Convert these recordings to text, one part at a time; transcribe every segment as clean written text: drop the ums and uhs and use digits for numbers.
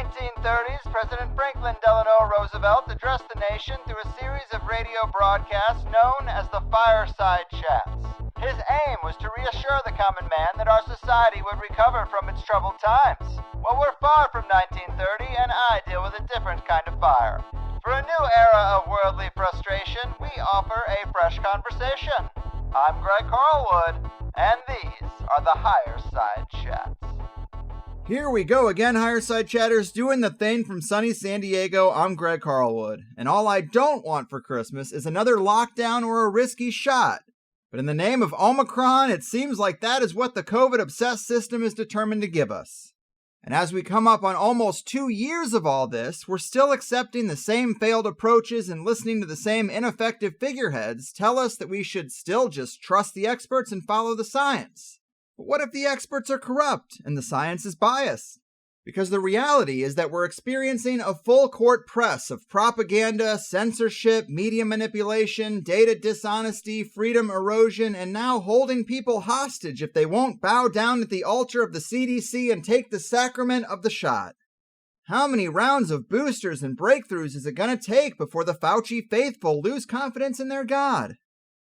1930s, President Franklin Delano Roosevelt addressed the nation through a series of radio broadcasts known as the Fireside Chats. His aim was to reassure the common man that our society would recover from its troubled times. Well, we're far from 1930, and I deal with a different kind of fire. For a new era of worldly frustration, we offer a fresh conversation. I'm Greg Carlwood, and these are the Higher Side Chats. Here we go again, Higher Side Chatters, doing the thing from sunny San Diego. I'm Greg Carlwood, and all I don't want for Christmas is another lockdown or a risky shot. But in the name of Omicron, it seems like that is what the COVID-obsessed system is determined to give us. And as we come up on almost 2 years of all this, we're still accepting the same failed approaches and listening to the same ineffective figureheads tell us that we should still just trust the experts and follow the science. But what if the experts are corrupt and the science is biased? Because the reality is that we're experiencing a full court press of propaganda, censorship, media manipulation, data dishonesty, freedom erosion, and now holding people hostage if they won't bow down at the altar of the CDC and take the sacrament of the shot. How many rounds of boosters and breakthroughs is it going to take before the Fauci faithful lose confidence in their God?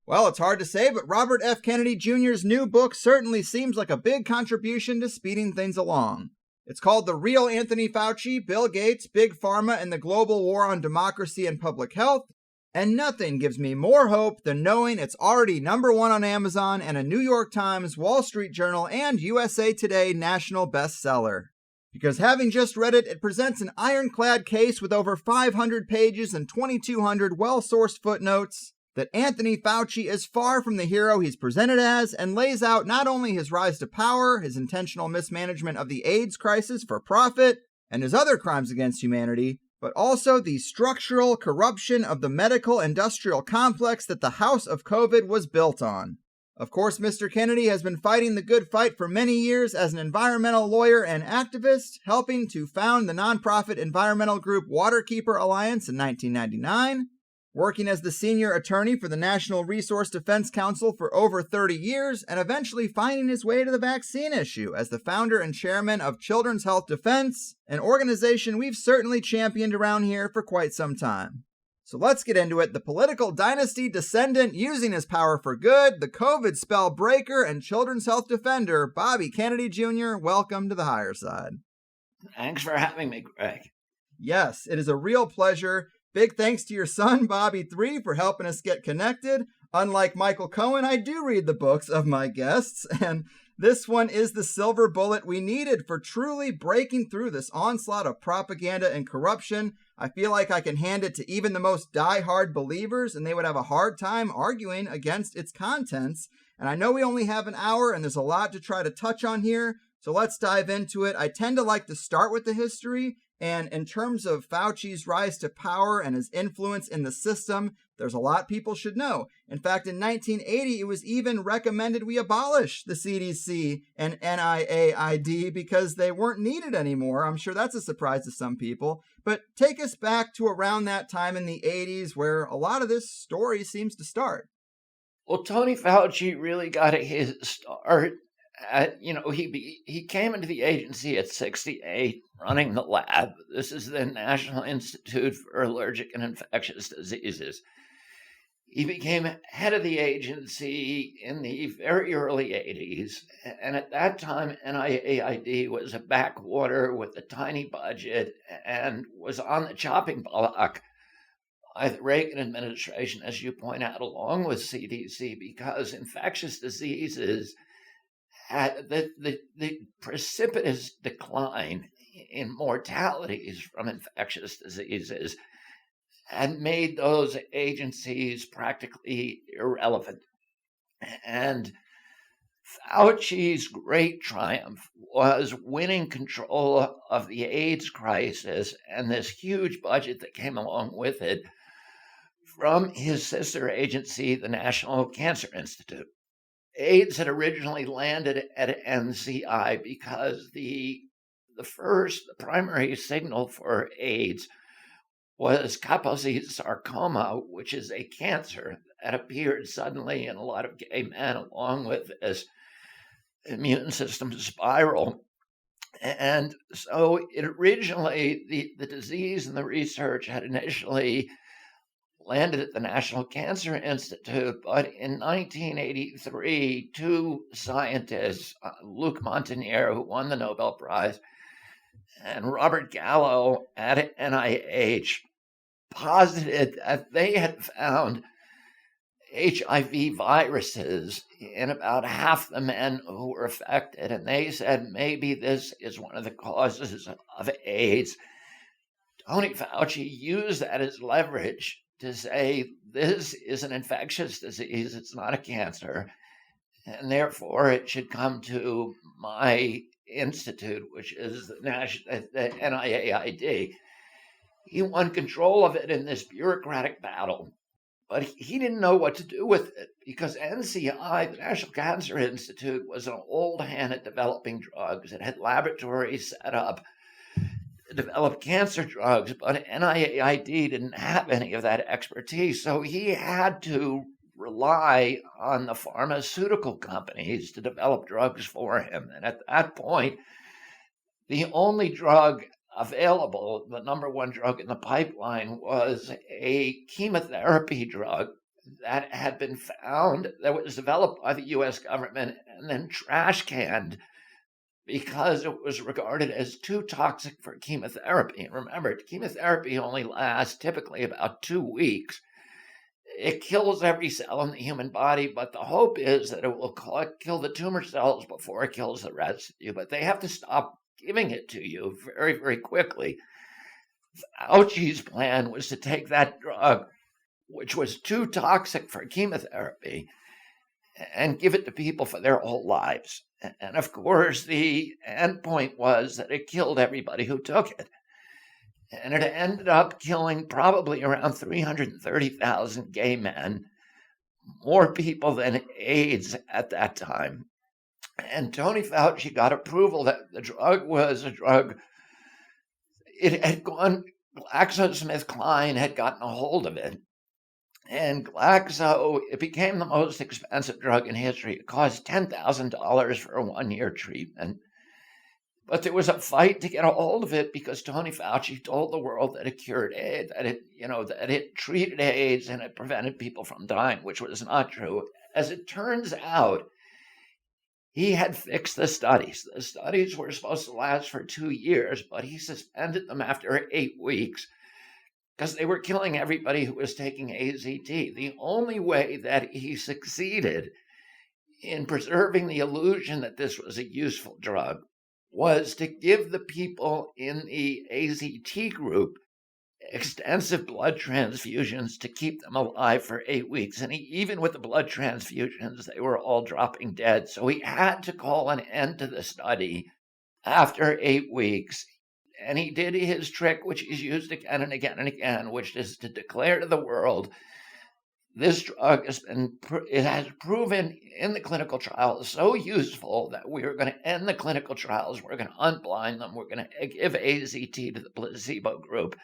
Well, it's hard to say, but Robert F. Kennedy Jr.'s new book certainly seems like a big contribution to speeding things along. It's called The Real Anthony Fauci, Bill Gates, Big Pharma, and the Global War on Democracy and Public Health, and nothing gives me more hope than knowing it's already #1 on Amazon and a New York Times, Wall Street Journal, and USA Today national bestseller. Because having just read it, it presents an ironclad case with over 500 pages and 2,200 well-sourced footnotes that Anthony Fauci is far from the hero he's presented as, and lays out not only his rise to power, his intentional mismanagement of the AIDS crisis for profit, and his other crimes against humanity, but also the structural corruption of the medical industrial complex that the House of COVID was built on. Of course, Mr. Kennedy has been fighting the good fight for many years as an environmental lawyer and activist, helping to found the nonprofit environmental group Waterkeeper Alliance in 1999, working as the senior attorney for the National Resource Defense Council for over 30 years, and eventually finding his way to the vaccine issue as the founder and chairman of Children's Health Defense, an organization we've certainly championed around here for quite some time. So let's get into it. The political dynasty descendant using his power for good, the COVID spell breaker, and children's health defender, Bobby Kennedy Jr., welcome to the Higher Side. Thanks for having me, Greg. Yes, it is a real pleasure. Big thanks to your son, Bobby 3, for helping us get connected. Unlike Michael Cohen, I do read the books of my guests, and this one is the silver bullet we needed for truly breaking through this onslaught of propaganda and corruption. I feel like I can hand it to even the most die-hard believers, and they would have a hard time arguing against its contents. And I know we only have an hour, and there's a lot to try to touch on here, so let's dive into it. I tend to like to start with the history. And in terms of Fauci's rise to power and his influence in the system, there's a lot people should know. In fact, in 1980, it was even recommended we abolish the CDC and NIAID because they weren't needed anymore. I'm sure that's a surprise to some people. But take us back to around that time in the 80s where a lot of this story seems to start. Well, Tony Fauci really got his start. He came into the agency at 68, running the lab. This is the National Institute for Allergic and Infectious Diseases. He became head of the agency in the very early 80s, and at that time, NIAID was a backwater with a tiny budget and was on the chopping block by the Reagan administration, as you point out, along with CDC, because infectious diseases the precipitous decline in mortalities from infectious diseases had made those agencies practically irrelevant. And Fauci's great triumph was winning control of the AIDS crisis and this huge budget that came along with it from his sister agency, the National Cancer Institute. AIDS had originally landed at NCI because the primary signal for AIDS was Kaposi sarcoma, which is a cancer that appeared suddenly in a lot of gay men, along with this immune system spiral. And so it originally, the disease and the research had initially landed at the National Cancer Institute, but in 1983, two scientists, Luc Montagnier, who won the Nobel Prize, and Robert Gallo at NIH, posited that they had found HIV viruses in about half the men who were affected. And they said maybe this is one of the causes of AIDS. Tony Fauci used that as leverage to say this is an infectious disease, it's not a cancer, and therefore it should come to my institute, which is the NIAID. He won control of it in this bureaucratic battle, but he didn't know what to do with it because NCI, the National Cancer Institute, was an old hand at developing drugs. It had laboratories set up to develop cancer drugs, but NIAID didn't have any of that expertise. So he had to rely on the pharmaceutical companies to develop drugs for him. And at that point, the only drug available, the number one drug in the pipeline, was a chemotherapy drug that had been found, that was developed by the US government and then trash canned because it was regarded as too toxic for chemotherapy. And remember, chemotherapy only lasts typically about 2 weeks. It kills every cell in the human body, but the hope is that it will kill the tumor cells before it kills the rest of you. But they have to stop giving it to you very, very quickly. Fauci's plan was to take that drug, which was too toxic for chemotherapy, and give it to people for their whole lives. And of course, the end point was that it killed everybody who took it. And it ended up killing probably around 330,000 gay men, more people than AIDS at that time. And Tony Fauci got approval that the drug was a drug. It had gone, GlaxoSmithKline had gotten a hold of it. And Glaxo, it became the most expensive drug in history. It cost $10,000 for a 1-year treatment. But there was a fight to get a hold of it because Tony Fauci told the world that it cured AIDS, that it treated AIDS and it prevented people from dying, which was not true. As it turns out, he had fixed the studies. The studies were supposed to last for 2 years, but he suspended them after 8 weeks because they were killing everybody who was taking AZT. The only way that he succeeded in preserving the illusion that this was a useful drug was to give the people in the AZT group extensive blood transfusions to keep them alive for 8 weeks. And even with the blood transfusions, they were all dropping dead. So he had to call an end to the study after 8 weeks. And he did his trick, which he's used again and again and again, which is to declare to the world, this drug has proven in the clinical trials so useful that we are going to end the clinical trials. We're going to unblind them. We're going to give AZT to the placebo group.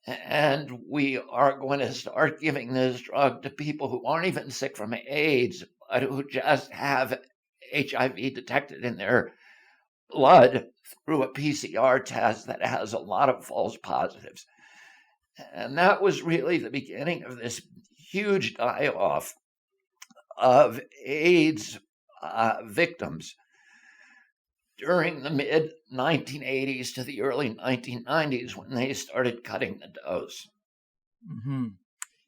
And we are going to start giving this drug to people who aren't even sick from AIDS, but who just have HIV detected in their blood through a PCR test that has a lot of false positives. And that was really the beginning of this huge die-off of AIDS victims during the mid-1980s to the early 1990s when they started cutting the dose. Mm-hmm.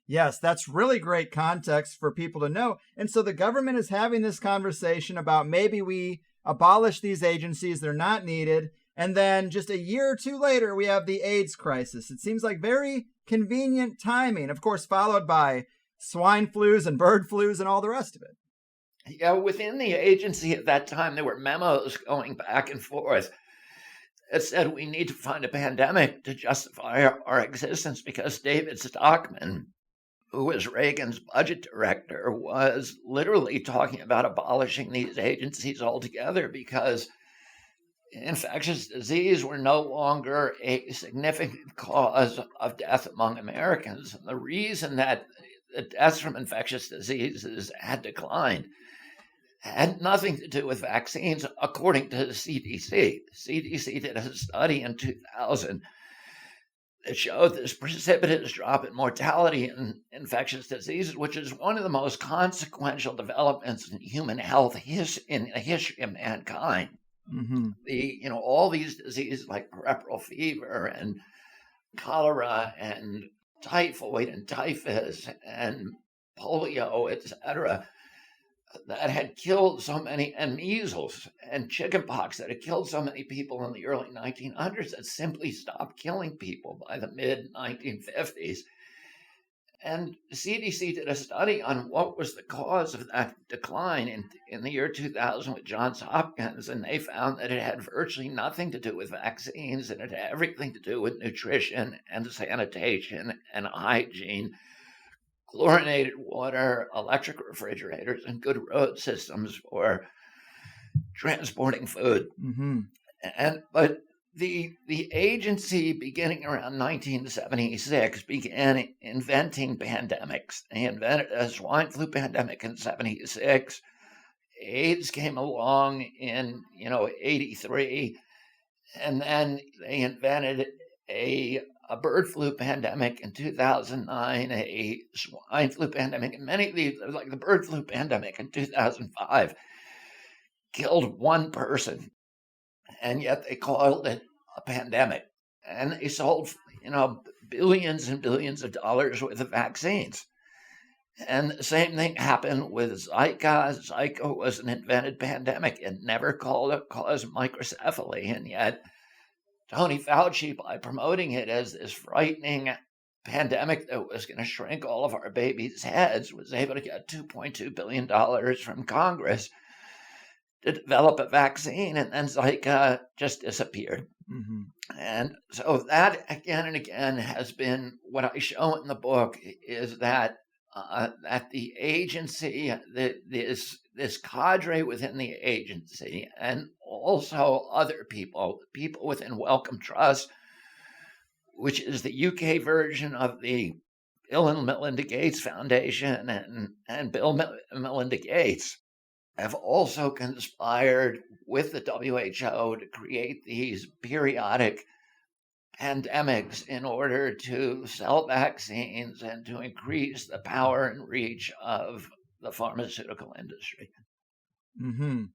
Yes, that's really great context for people to know. And so the government is having this conversation about maybe we abolish these agencies, they're not needed. And then just a year or two later, we have the AIDS crisis. It seems like very convenient timing, of course, followed by swine flus and bird flus and all the rest of it. Yeah, within the agency at that time, there were memos going back and forth that said we need to find a pandemic to justify our existence because David Stockman, who was Reagan's budget director, was literally talking about abolishing these agencies altogether because infectious disease were no longer a significant cause of death among Americans. And the reason that the deaths from infectious diseases had declined had nothing to do with vaccines, according to the CDC. The CDC did a study in 2000 that showed this precipitous drop in mortality in infectious diseases, which is one of the most consequential developments in human health in the history of mankind. Mm-hmm. All these diseases like peripheral fever and cholera and typhoid and typhus and polio, etc., that had killed so many, and measles and chickenpox that had killed so many people in the early 1900s that simply stopped killing people by the mid 1950s. And the CDC did a study on what was the cause of that decline in the year 2000 with Johns Hopkins, and they found that it had virtually nothing to do with vaccines, and it had everything to do with nutrition and sanitation and hygiene, chlorinated water, electric refrigerators, and good road systems for transporting food. Mm-hmm. But the agency, beginning around 1976, began inventing pandemics. They invented a swine flu pandemic in 76. AIDS came along in 83, and then they invented a bird flu pandemic in 2009, a swine flu pandemic, and many of these, like the bird flu pandemic in 2005, killed one person, and yet they called it a pandemic. And they sold, billions and billions of dollars worth of vaccines. And the same thing happened with Zika. Zika was an invented pandemic. It never caused microcephaly, and yet Tony Fauci, by promoting it as this frightening pandemic that was going to shrink all of our babies' heads, was able to get $2.2 billion from Congress to develop a vaccine, and then Zika just disappeared. Mm-hmm. And so that again and again has been what I show in the book, is that that the agency, this cadre within the agency, and also other people within Wellcome Trust, which is the UK version of the Bill and Melinda Gates Foundation and Bill and Melinda Gates, have also conspired with the WHO to create these periodic pandemics in order to sell vaccines and to increase the power and reach of the pharmaceutical industry. Mm-hmm.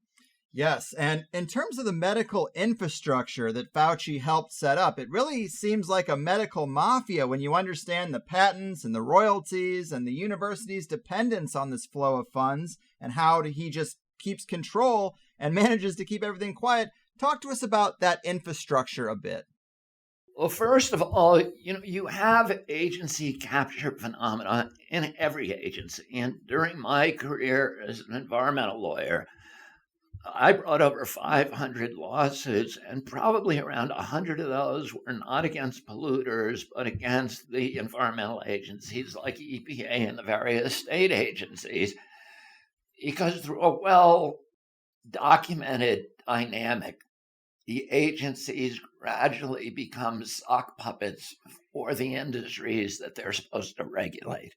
Yes, and in terms of the medical infrastructure that Fauci helped set up, it really seems like a medical mafia when you understand the patents and the royalties and the university's dependence on this flow of funds and how he just keeps control and manages to keep everything quiet. Talk to us about that infrastructure a bit. Well, first of all, you have agency capture phenomena in every agency. And during my career as an environmental lawyer, I brought over 500 lawsuits, and probably around 100 of those were not against polluters, but against the environmental agencies like EPA and the various state agencies, because through a well-documented dynamic, the agencies gradually become sock puppets for the industries that they're supposed to regulate.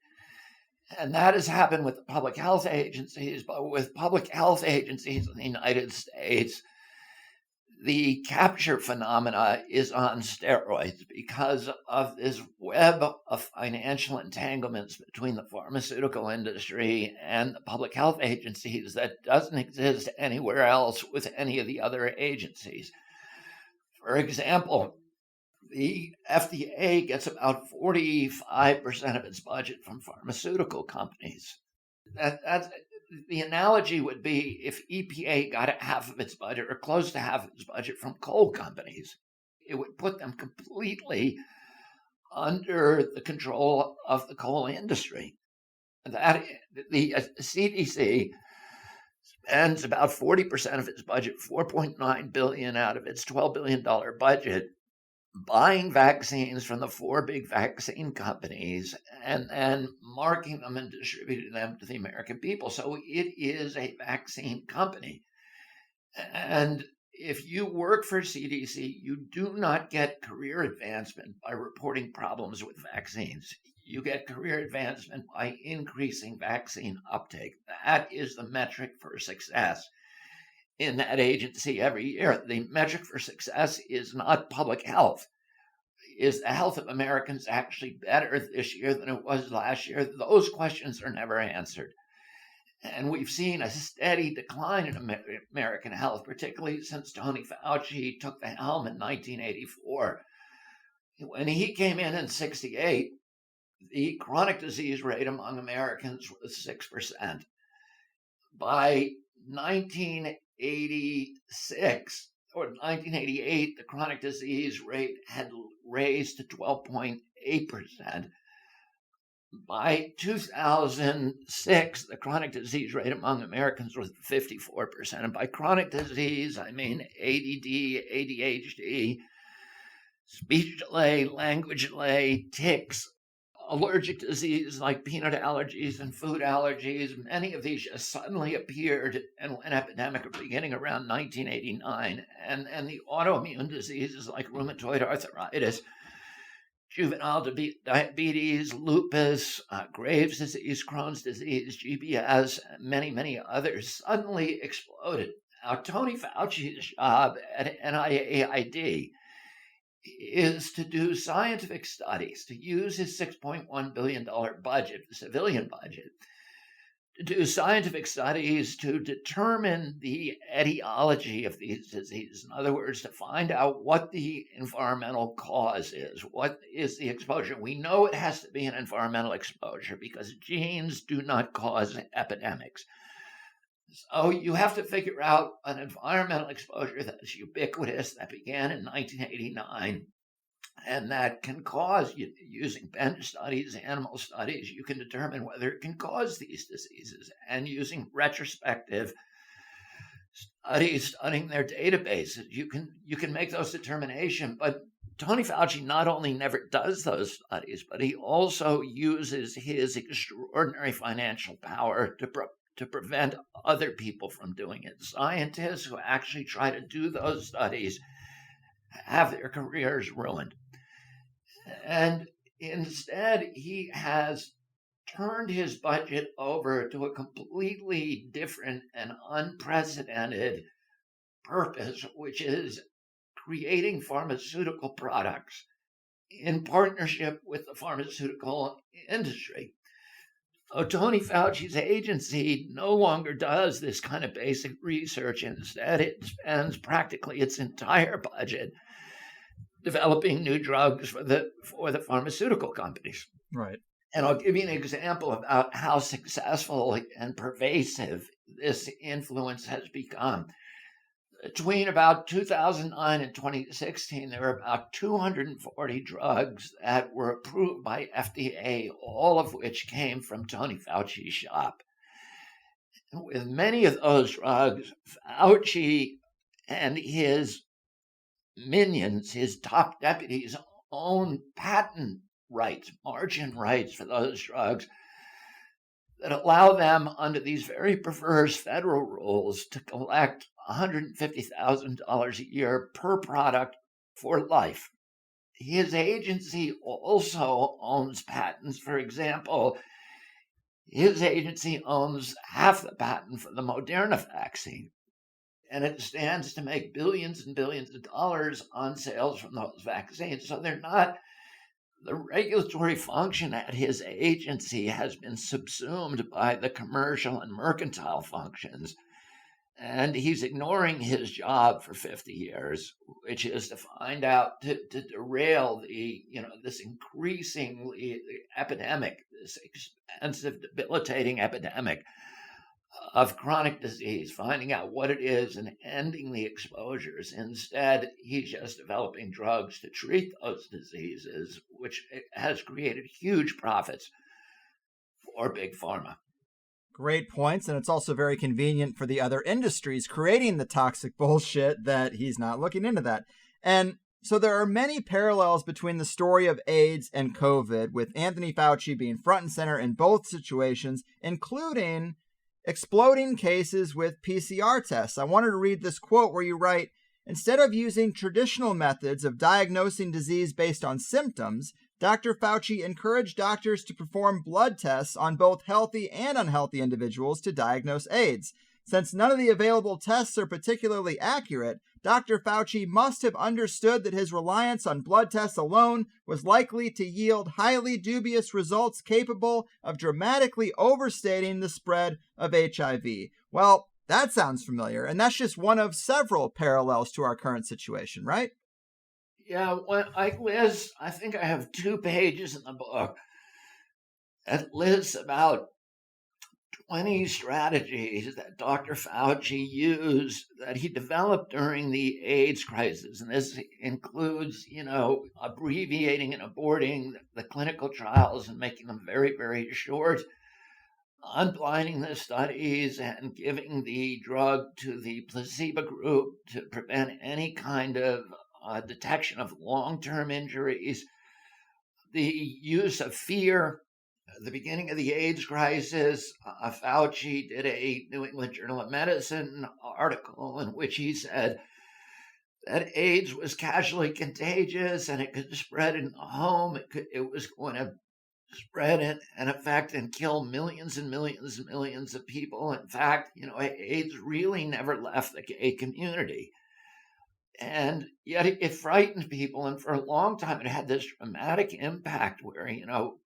And that has happened with the public health agencies, but with public health agencies in the United States, the capture phenomena is on steroids because of this web of financial entanglements between the pharmaceutical industry and the public health agencies that doesn't exist anywhere else with any of the other agencies. For example, the FDA gets about 45% of its budget from pharmaceutical companies. That's the analogy would be if EPA got half of its budget or close to half of its budget from coal companies. It would put them completely under the control of the coal industry. That the CDC spends about 40% of its budget, $4.9 billion out of its $12 billion budget, buying vaccines from the four big vaccine companies and then marking them and distributing them to the American people. So it is a vaccine company. And if you work for CDC, you do not get career advancement by reporting problems with vaccines. You get career advancement by increasing vaccine uptake. That is the metric for success in that agency every year. The metric for success is not public health. Is the health of Americans actually better this year than it was last year? Those questions are never answered. And we've seen a steady decline in American health, particularly since Tony Fauci took the helm in 1984. When he came in 1968, the chronic disease rate among Americans was 6%. By 1986 or 1988, the chronic disease rate had raised to 12.8%. By 2006, the chronic disease rate among Americans was 54%. And by chronic disease, I mean ADD, ADHD, speech delay, language delay, tics, allergic diseases like peanut allergies and food allergies. Many of these just suddenly appeared and went epidemic beginning around 1989. And the autoimmune diseases like rheumatoid arthritis, juvenile diabetes, lupus, Graves' disease, Crohn's disease, GBS, and many, many others suddenly exploded. Now, Tony Fauci's job at NIAID is to do scientific studies, to use his $6.1 billion budget, the civilian budget, to do scientific studies to determine the etiology of these diseases. In other words, to find out what the environmental cause is. What is the exposure? We know it has to be an environmental exposure because genes do not cause epidemics. So you have to figure out an environmental exposure that is ubiquitous, that began in 1989, and that can cause, using bench studies, animal studies, you can determine whether it can cause these diseases. And using retrospective studies, studying their databases, you can make those determinations. But Tony Fauci not only never does those studies, but he also uses his extraordinary financial power to prevent other people from doing it. Scientists who actually try to do those studies have their careers ruined. And instead, he has turned his budget over to a completely different and unprecedented purpose, which is creating pharmaceutical products in partnership with the pharmaceutical industry. So Tony Fauci's agency no longer does this kind of basic research. Instead, it spends practically its entire budget developing new drugs for the pharmaceutical companies. Right. And I'll give you an example about how successful and pervasive this influence has become. Between about 2009 and 2016, there were about 240 drugs that were approved by FDA, all of which came from Tony Fauci's shop. And with many of those drugs, Fauci and his minions, his top deputies, own patent rights, margin rights for those drugs that allow them under these very perverse federal rules to collect $150,000 a year per product for life. His agency also owns patents. For example, his agency owns half the patent for the Moderna vaccine, and it stands to make billions and billions of dollars on sales from those vaccines. So the regulatory function at his agency has been subsumed by the commercial and mercantile functions. And he's ignoring his job for 50 years, which is to find out, to derail this increasingly epidemic, this expensive, debilitating epidemic of chronic disease, finding out what it is and ending the exposures. Instead, he's just developing drugs to treat those diseases, which has created huge profits for Big Pharma. Great points, and it's also very convenient for the other industries creating the toxic bullshit that he's not looking into that. And so there are many parallels between the story of AIDS and COVID, with Anthony Fauci being front and center in both situations, including exploding cases with PCR tests. I wanted to read this quote where you write, "Instead of using traditional methods of diagnosing disease based on symptoms, Dr. Fauci encouraged doctors to perform blood tests on both healthy and unhealthy individuals to diagnose AIDS. Since none of the available tests are particularly accurate, Dr. Fauci must have understood that his reliance on blood tests alone was likely to yield highly dubious results capable of dramatically overstating the spread of HIV. Well, that sounds familiar, and that's just one of several parallels to our current situation, right? Yeah, Liz, I think I have 2 pages in the book that lists about 20 strategies that Dr. Fauci used that he developed during the AIDS crisis. And this includes, abbreviating and aborting the clinical trials and making them very, very short, unblinding the studies and giving the drug to the placebo group to prevent any kind of detection of long-term injuries, the use of fear. At the beginning of the AIDS crisis, Fauci did a New England Journal of Medicine article in which he said that AIDS was casually contagious and it could spread in the home. It was going to spread and affect and kill millions and millions and millions of people. In fact, AIDS really never left the gay community. And yet it frightened people. And for a long time, it had this dramatic impact where,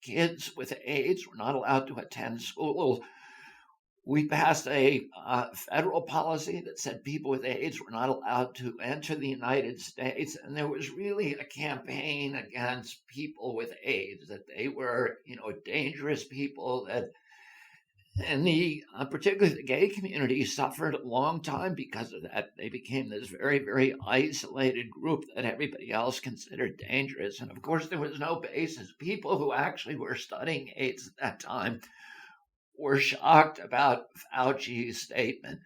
kids with AIDS were not allowed to attend school. We passed a federal policy that said people with AIDS were not allowed to enter the United States. And there was really a campaign against people with AIDS, that they were, dangerous people, and particularly the gay community suffered a long time because of that. They became this very, very isolated group that everybody else considered dangerous. And of course, there was no basis. People who actually were studying AIDS at that time were shocked about Fauci's statement.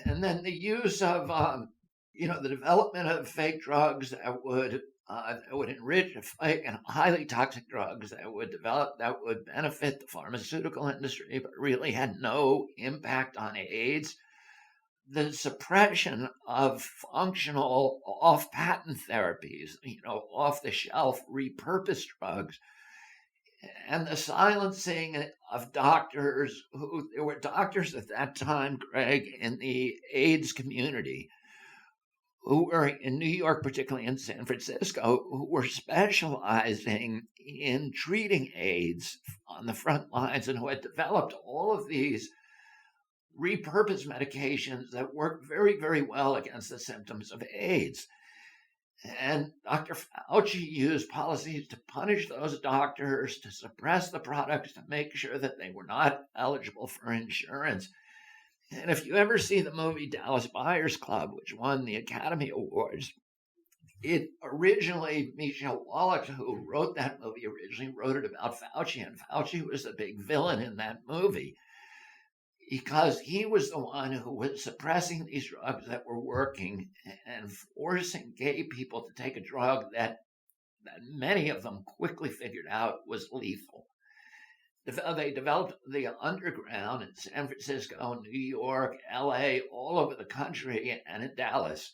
And then the use of, the development of fake drugs that would enrich fake and highly toxic drugs that would benefit the pharmaceutical industry, but really had no impact on AIDS. The suppression of functional off-patent therapies, off-the-shelf repurposed drugs, and the silencing of doctors there were doctors at that time, Greg, in the AIDS community who were in New York, particularly in San Francisco, who were specializing in treating AIDS on the front lines and who had developed all of these repurposed medications that work very, very well against the symptoms of AIDS. And Dr. Fauci used policies to punish those doctors, to suppress the products, to make sure that they were not eligible for insurance. And if you ever see the movie Dallas Buyers Club, which won the Academy Awards, it originally, Michelle Wallach, who wrote that movie, originally wrote it about Fauci, and Fauci was the big villain in that movie because he was the one who was suppressing these drugs that were working and forcing gay people to take a drug that many of them quickly figured out was lethal. They developed the underground in San Francisco, New York, LA, all over the country, and in Dallas,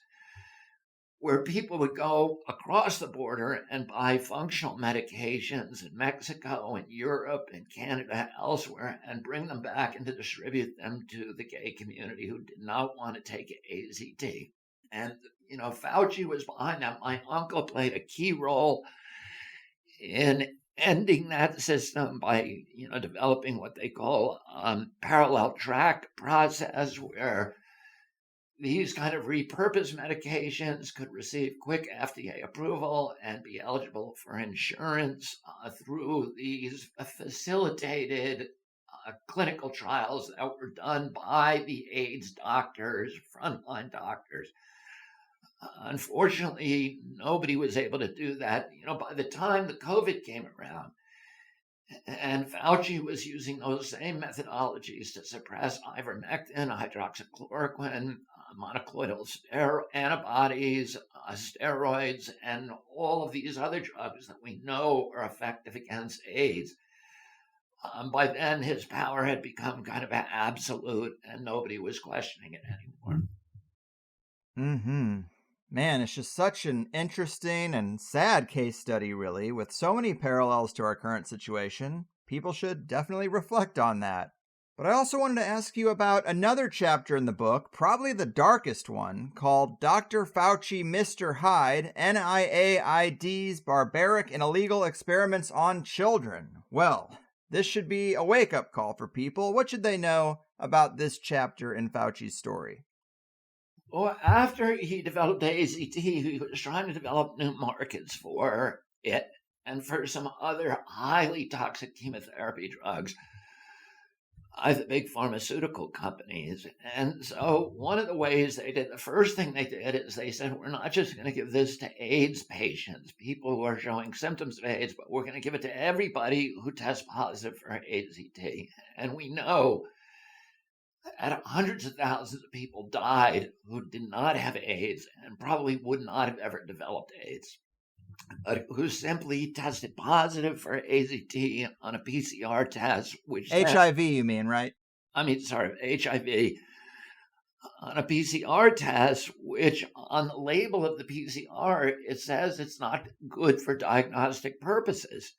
where people would go across the border and buy functional medications in Mexico and Europe and Canada, elsewhere, and bring them back and to distribute them to the gay community who did not want to take AZT. And, Fauci was behind that. My uncle played a key role in ending that system by, developing what they call parallel track process, where these kind of repurposed medications could receive quick FDA approval and be eligible for insurance through these facilitated clinical trials that were done by the AIDS doctors, frontline doctors. Unfortunately, nobody was able to do that. By the time the COVID came around, and Fauci was using those same methodologies to suppress ivermectin, hydroxychloroquine, monoclonal antibodies, steroids, and all of these other drugs that we know are effective against AIDS. By then, his power had become kind of absolute, and nobody was questioning it anymore. Mm-hmm. Man, it's just such an interesting and sad case study, really, with so many parallels to our current situation. People should definitely reflect on that. But I also wanted to ask you about another chapter in the book, probably the darkest one, called Dr. Fauci Mr. Hyde, NIAID's Barbaric and Illegal Experiments on Children. Well, this should be a wake-up call for people. What should they know about this chapter in Fauci's story? Well, after he developed AZT, he was trying to develop new markets for it and for some other highly toxic chemotherapy drugs by the big pharmaceutical companies. And so one of the ways they did, the first thing they did is they said, we're not just going to give this to AIDS patients, people who are showing symptoms of AIDS, but we're going to give it to everybody who tests positive for AZT. And we know that hundreds of thousands of people died who did not have AIDS and probably would not have ever developed AIDS, but who simply tested positive for AZT on a PCR test, which HIV, you mean, right? HIV on a PCR test, which on the label of the PCR, it says it's not good for diagnostic purposes.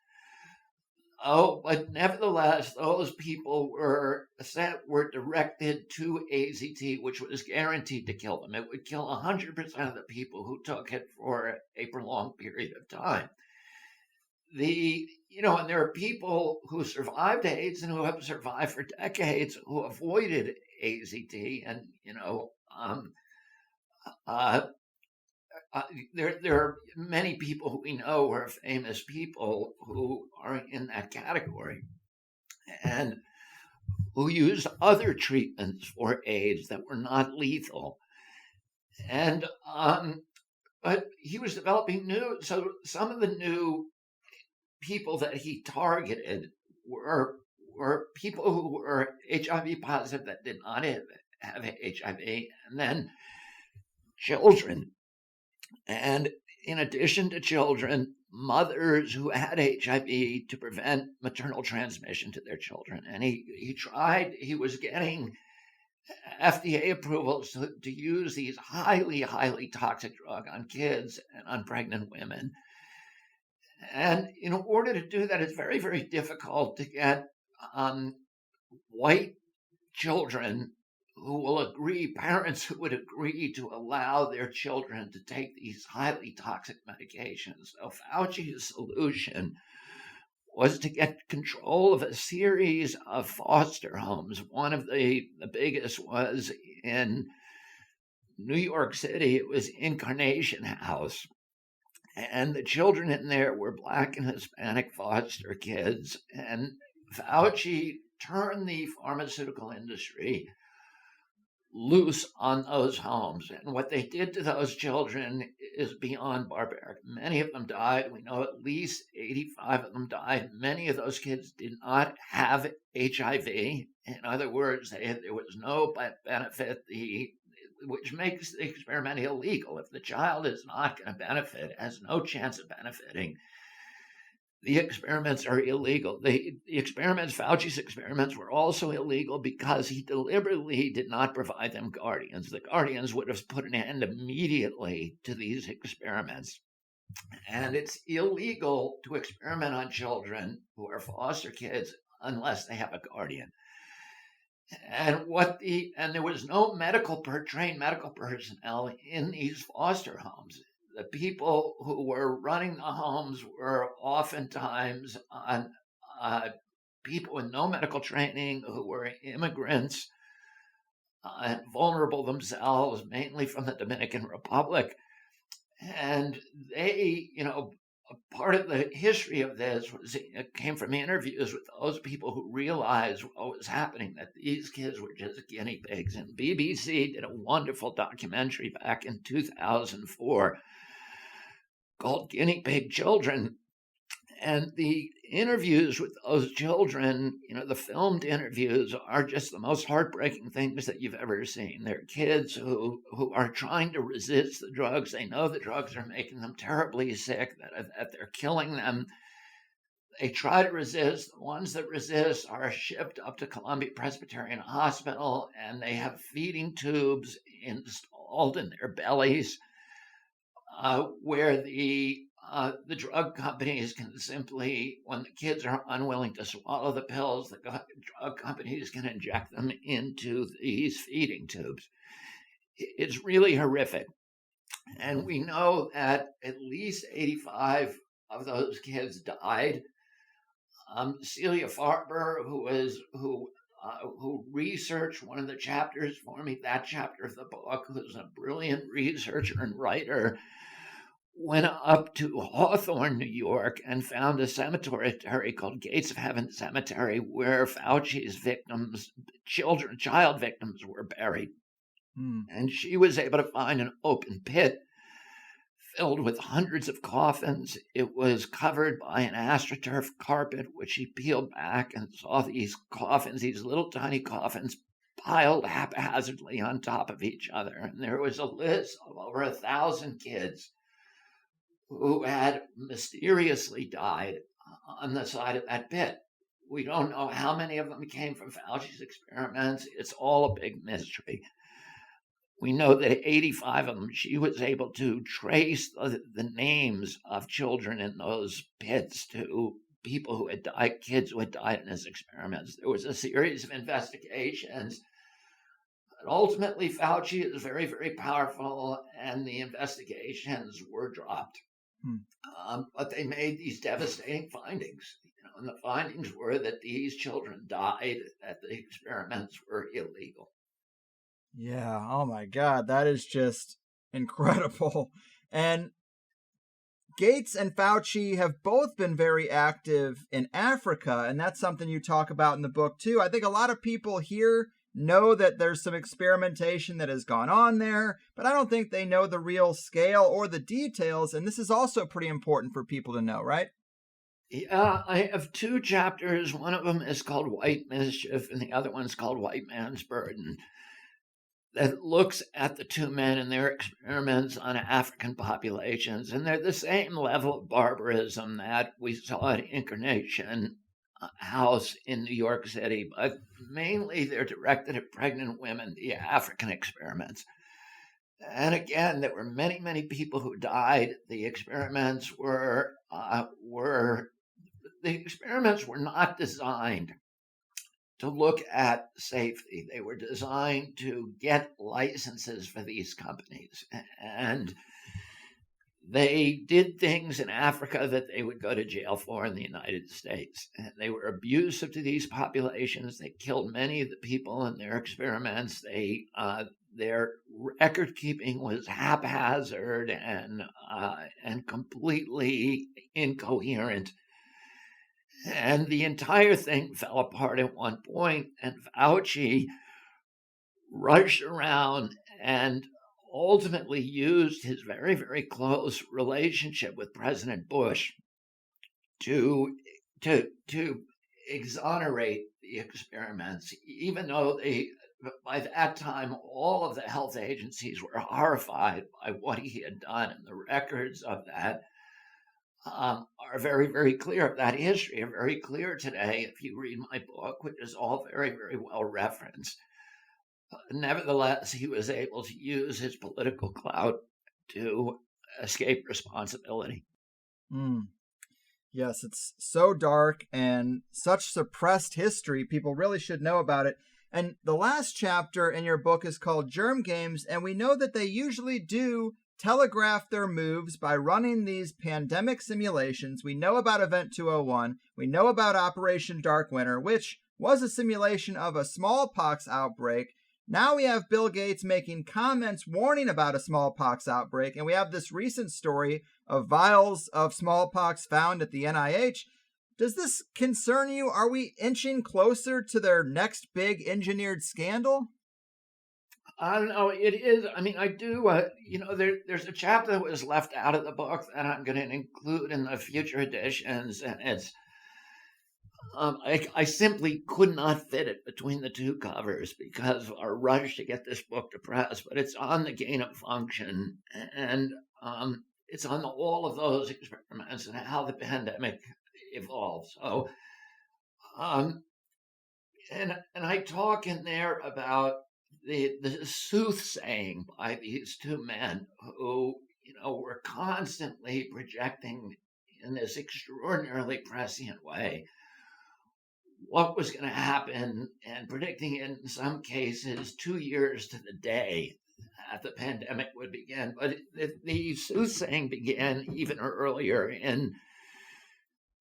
Oh, but nevertheless, those people were directed to AZT, which was guaranteed to kill them. It would kill 100% of the people who took it for a prolonged period of time. And there are people who survived AIDS and who have survived for decades who avoided AZT, and there are many people who we know who are famous people who are in that category and who used other treatments for AIDS that were not lethal. And but he was developing so some of the new people that he targeted were people who were HIV positive that did not have HIV, and then children. And in addition to children, mothers who had HIV to prevent maternal transmission to their children. And he was getting FDA approvals to use these highly, highly toxic drugs on kids and on pregnant women. And in order to do that, it's very, very difficult to get white children who will agree, parents who would agree to allow their children to take these highly toxic medications. So Fauci's solution was to get control of a series of foster homes. One of the biggest was in New York City. It was Incarnation House. And the children in there were Black and Hispanic foster kids. And Fauci turned the pharmaceutical industry loose on those homes. And what they did to those children is beyond barbaric. Many of them died. We know at least 85 of them died. Many of those kids did not have HIV. In other words, there was no benefit, which makes the experiment illegal. If the child is not going to benefit, has no chance of benefiting, the experiments are illegal. The experiments, Fauci's experiments, were also illegal because he deliberately did not provide them guardians. The guardians would have put an end immediately to these experiments. And it's illegal to experiment on children who are foster kids unless they have a guardian. And there was no trained medical personnel in these foster homes. The people who were running the homes were oftentimes people with no medical training who were immigrants, vulnerable themselves, mainly from the Dominican Republic. And they, part of the history of this came from interviews with those people who realized what was happening, that these kids were just guinea pigs. And BBC did a wonderful documentary back in 2004 called Guinea Pig Children. And the interviews with those children, the filmed interviews, are just the most heartbreaking things that you've ever seen. They're kids who are trying to resist the drugs. They know the drugs are making them terribly sick, that they're killing them. They try to resist. The ones that resist are shipped up to Columbia Presbyterian Hospital, and they have feeding tubes installed in their bellies. where the drug companies can simply, when the kids are unwilling to swallow the pills, the drug companies can inject them into these feeding tubes. It's really horrific. And we know that at least 85 of those kids died. Celia Farber, who researched one of the chapters for me, that chapter of the book, who's a brilliant researcher and writer, went up to Hawthorne, New York, and found a cemetery called Gates of Heaven Cemetery, where Fauci's victims, child victims, were buried. And she was able to find an open pit filled with hundreds of coffins. It was covered by an astroturf carpet, which she peeled back and saw these coffins, these little tiny coffins, piled haphazardly on top of each other. And there was a list of over 1,000 kids who had mysteriously died on the side of that pit. We don't know how many of them came from Fauci's experiments. It's all a big mystery. We know that 85 of them, she was able to trace the names of children in those pits to people who had died, kids who had died in his experiments. There was a series of investigations. But ultimately, Fauci is very, very powerful, and the investigations were dropped. But they made these devastating findings. And the findings were that these children died, that the experiments were illegal. Yeah, oh my God, that is just incredible. And Gates and Fauci have both been very active in Africa, and that's something you talk about in the book too. I think a lot of people here know that there's some experimentation that has gone on there, but I don't think they know the real scale or the details, and this is also pretty important for people to know, right? Yeah, I have 2 chapters. One of them is called White Mischief, and the other one's called White Man's Burden, that looks at the 2 men and their experiments on African populations. And they're the same level of barbarism that we saw at Incarnation House in New York City, but mainly they're directed at pregnant women, the African experiments. And again, there were many, many people who died. The experiments were not designed to look at safety. They were designed to get licenses for these companies. And they did things in Africa that they would go to jail for in the United States. And they were abusive to these populations. They killed many of the people in their experiments. Their record keeping was haphazard and completely incoherent. And the entire thing fell apart at one point, and Fauci rushed around and ultimately used his very, very close relationship with President Bush to exonerate the experiments, even though by that time, all of the health agencies were horrified by what he had done, and the records of that are very, very clear. That history are very clear today if you read my book, which is all very, very well referenced. Nevertheless, he was able to use his political clout to escape responsibility. Yes, it's so dark and such suppressed history. People really should know about it. And the last chapter in your book is called Germ Games, and we know that they usually do telegraph their moves by running these pandemic simulations. We know about Event 201. We know about Operation Dark Winter, which was a simulation of a smallpox outbreak. Now we have Bill Gates making comments warning about a smallpox outbreak, and we have this recent story of vials of smallpox found at the NIH. Does this concern you? Are we inching closer to their next big engineered scandal? I don't know. It is. I mean, I do. There's a chapter that was left out of the book that I'm going to include in the future editions, and it's. I simply could not fit it between the 2 covers because of our rush to get this book to press. But it's on the gain of function, and it's on all of those experiments and how the pandemic evolved. So, and I talk in there about the soothsaying by these 2 men who, were constantly projecting in this extraordinarily prescient way what was going to happen and predicting in some cases 2 years to the day that the pandemic would begin. But the soothsaying began even earlier. In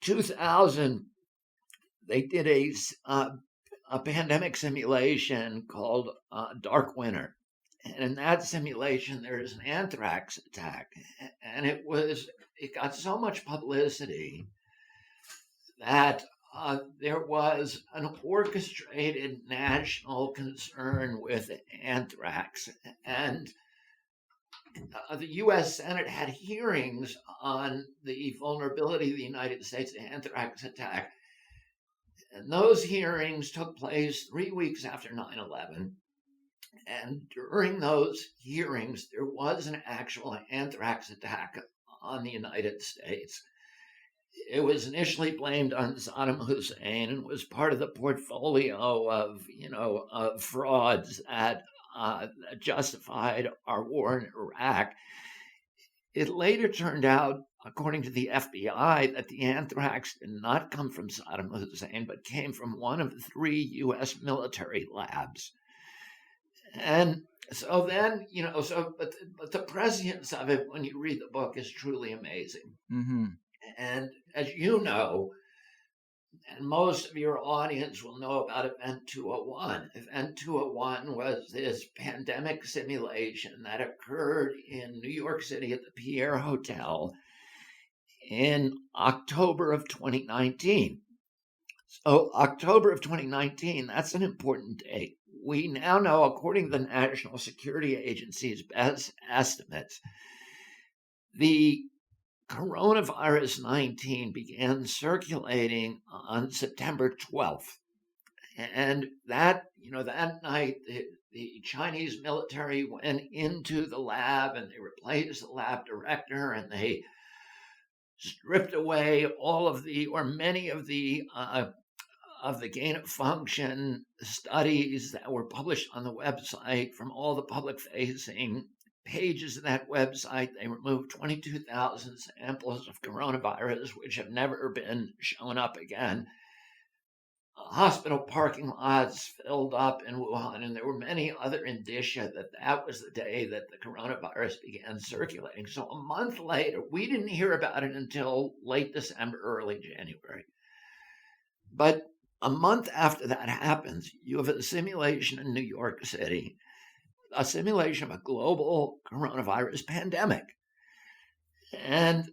2000, they did a pandemic simulation called Dark Winter. And in that simulation, there is an anthrax attack. And it got so much publicity that there was an orchestrated national concern with anthrax. And the U.S. Senate had hearings on the vulnerability of the United States to anthrax attack. And those hearings took place 3 weeks after 9/11. And during those hearings, there was an actual anthrax attack on the United States. It was initially blamed on Saddam Hussein and was part of the portfolio of frauds that justified our war in Iraq. It later turned out, according to the FBI, that the anthrax did not come from Saddam Hussein, but came from one of the 3 U.S. military labs. And so then, but the prescience of it when you read the book is truly amazing. Mm-hmm. And as you know, and most of your audience will know about Event 201. Event 201 was this pandemic simulation that occurred in New York City at the Pierre Hotel in October of 2019. So October of 2019, that's an important date. We now know, according to the National Security Agency's best estimates, the coronavirus 19 began circulating on September 12th. And that night, the Chinese military went into the lab and they replaced the lab director and they stripped away all of many of the gain of function studies that were published on the website from all the public-facing pages of that website. They removed 22,000 samples of coronavirus, which have never been shown up again. Hospital parking lots filled up in Wuhan, and there were many other indicia that was the day that the coronavirus began circulating. So a month later, we didn't hear about it until late December, early January. But a month after that happens, you have a simulation in New York City, a simulation of a global coronavirus pandemic. And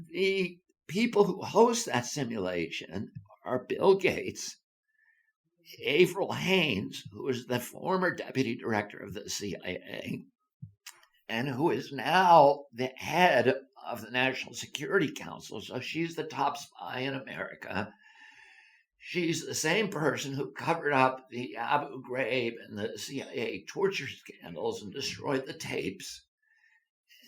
the people who host that simulation are Bill Gates, Avril Haines, who is the former deputy director of the CIA, and who is now the head of the National Security Council. So she's the top spy in America. She's the same person who covered up the Abu Ghraib and the CIA torture scandals and destroyed the tapes.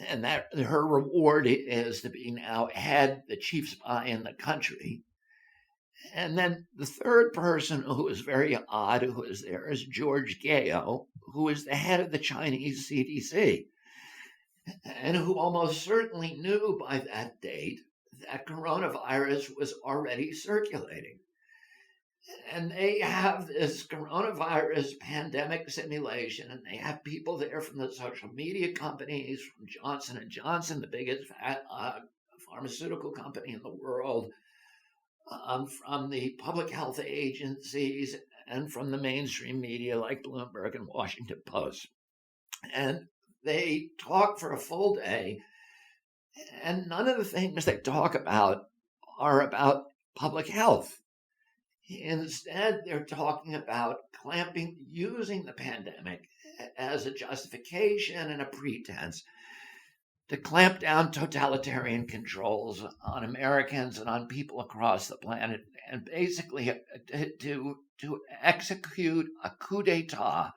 And that her reward is to be now the chief spy in the country. And then the third person who is very odd who is there is George Gao, who is the head of the Chinese CDC, and who almost certainly knew by that date that coronavirus was already circulating. And they have this coronavirus pandemic simulation, and they have people there from the social media companies, from Johnson & Johnson, the biggest pharmaceutical company in the world, from the public health agencies, and from the mainstream media like Bloomberg and Washington Post. And they talk for a full day, and none of the things they talk about are about public health. Instead, they're talking about using the pandemic as a justification and a pretense to clamp down totalitarian controls on Americans and on people across the planet, and basically to execute a coup d'etat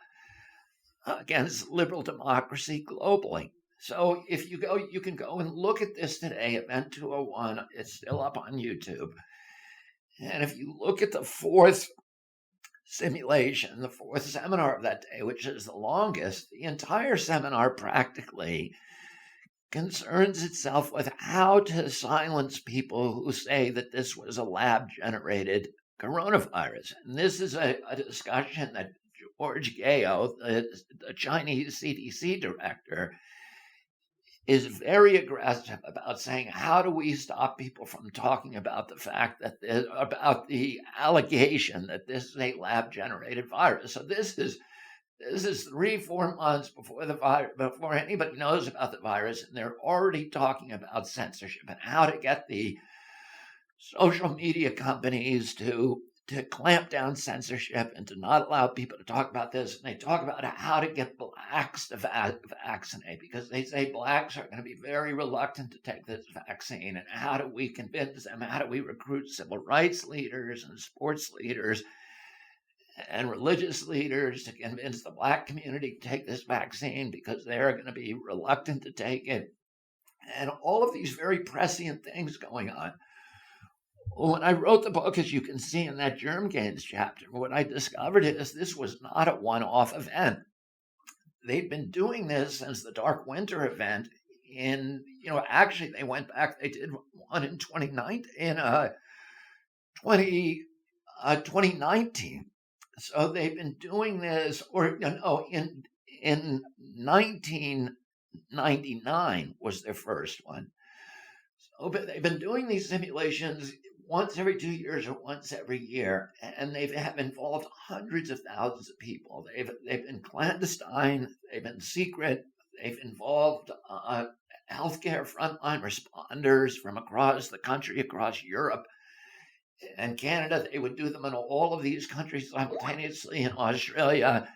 against liberal democracy globally. So if you can go and look at this today, Event 201, it's still up on YouTube. And if you look at the fourth simulation, the fourth seminar of that day, which is the longest, the entire seminar practically concerns itself with how to silence people who say that this was a lab-generated coronavirus. And this is a discussion that George Gao, the Chinese CDC director, is very aggressive about saying, how do we stop people from talking about the fact that about the allegation that this is a lab-generated virus? So this is 3-4 months before the virus, before anybody knows about the virus, and they're already talking about censorship and how to get the social media companies to clamp down censorship and to not allow people to talk about this. And they talk about how to get blacks to vaccinate, because they say blacks are going to be very reluctant to take this vaccine. And how do we convince them? How do we recruit civil rights leaders and sports leaders and religious leaders to convince the black community to take this vaccine, because they're going to be reluctant to take it? And all of these very prescient things going on. When I wrote the book, as you can see in that germ gains chapter, what I discovered is this was not a one-off event. They've been doing this since the Dark Winter event actually they went back, they did one in 2019. So they've been doing this, in 1999 was their first one. So but they've been doing these simulations once every 2 years or once every year, and they have involved hundreds of thousands of people. They've been clandestine, they've been secret, they've involved healthcare frontline responders from across the country, across Europe and Canada. They would do them in all of these countries simultaneously. In Australia,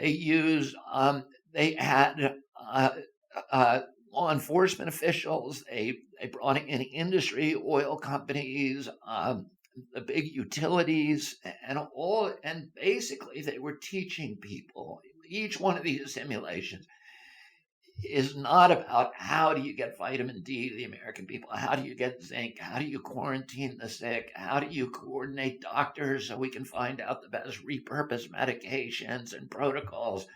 they had law enforcement officials. They brought in industry, oil companies, the big utilities, and basically they were teaching people. Each one of these simulations is not about how do you get vitamin D to the American people, how do you get zinc, how do you quarantine the sick, how do you coordinate doctors so we can find out the best repurposed medications and protocols.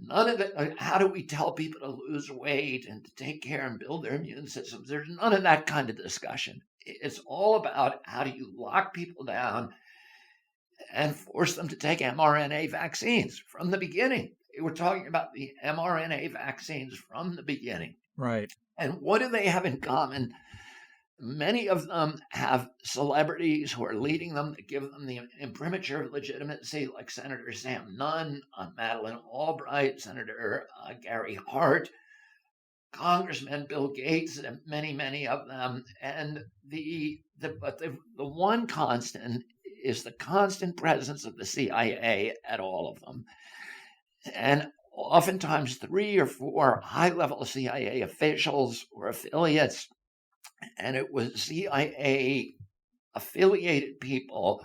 None of it. How do we tell people to lose weight and to take care and build their immune systems? There's none of that kind of discussion. It's all about how do you lock people down and force them to take mRNA vaccines from the beginning. They were talking about the mRNA vaccines from the beginning. Right. And what do they have in common? Many of them have celebrities who are leading them that give them the imprimatur of legitimacy, like Senator Sam Nunn, Madeleine Albright, Senator Gary Hart, Congressman Bill Gates, and many of them. And the one constant is the constant presence of the CIA at all of them. And oftentimes 3 or 4 high-level CIA officials or affiliates. And it was CIA-affiliated people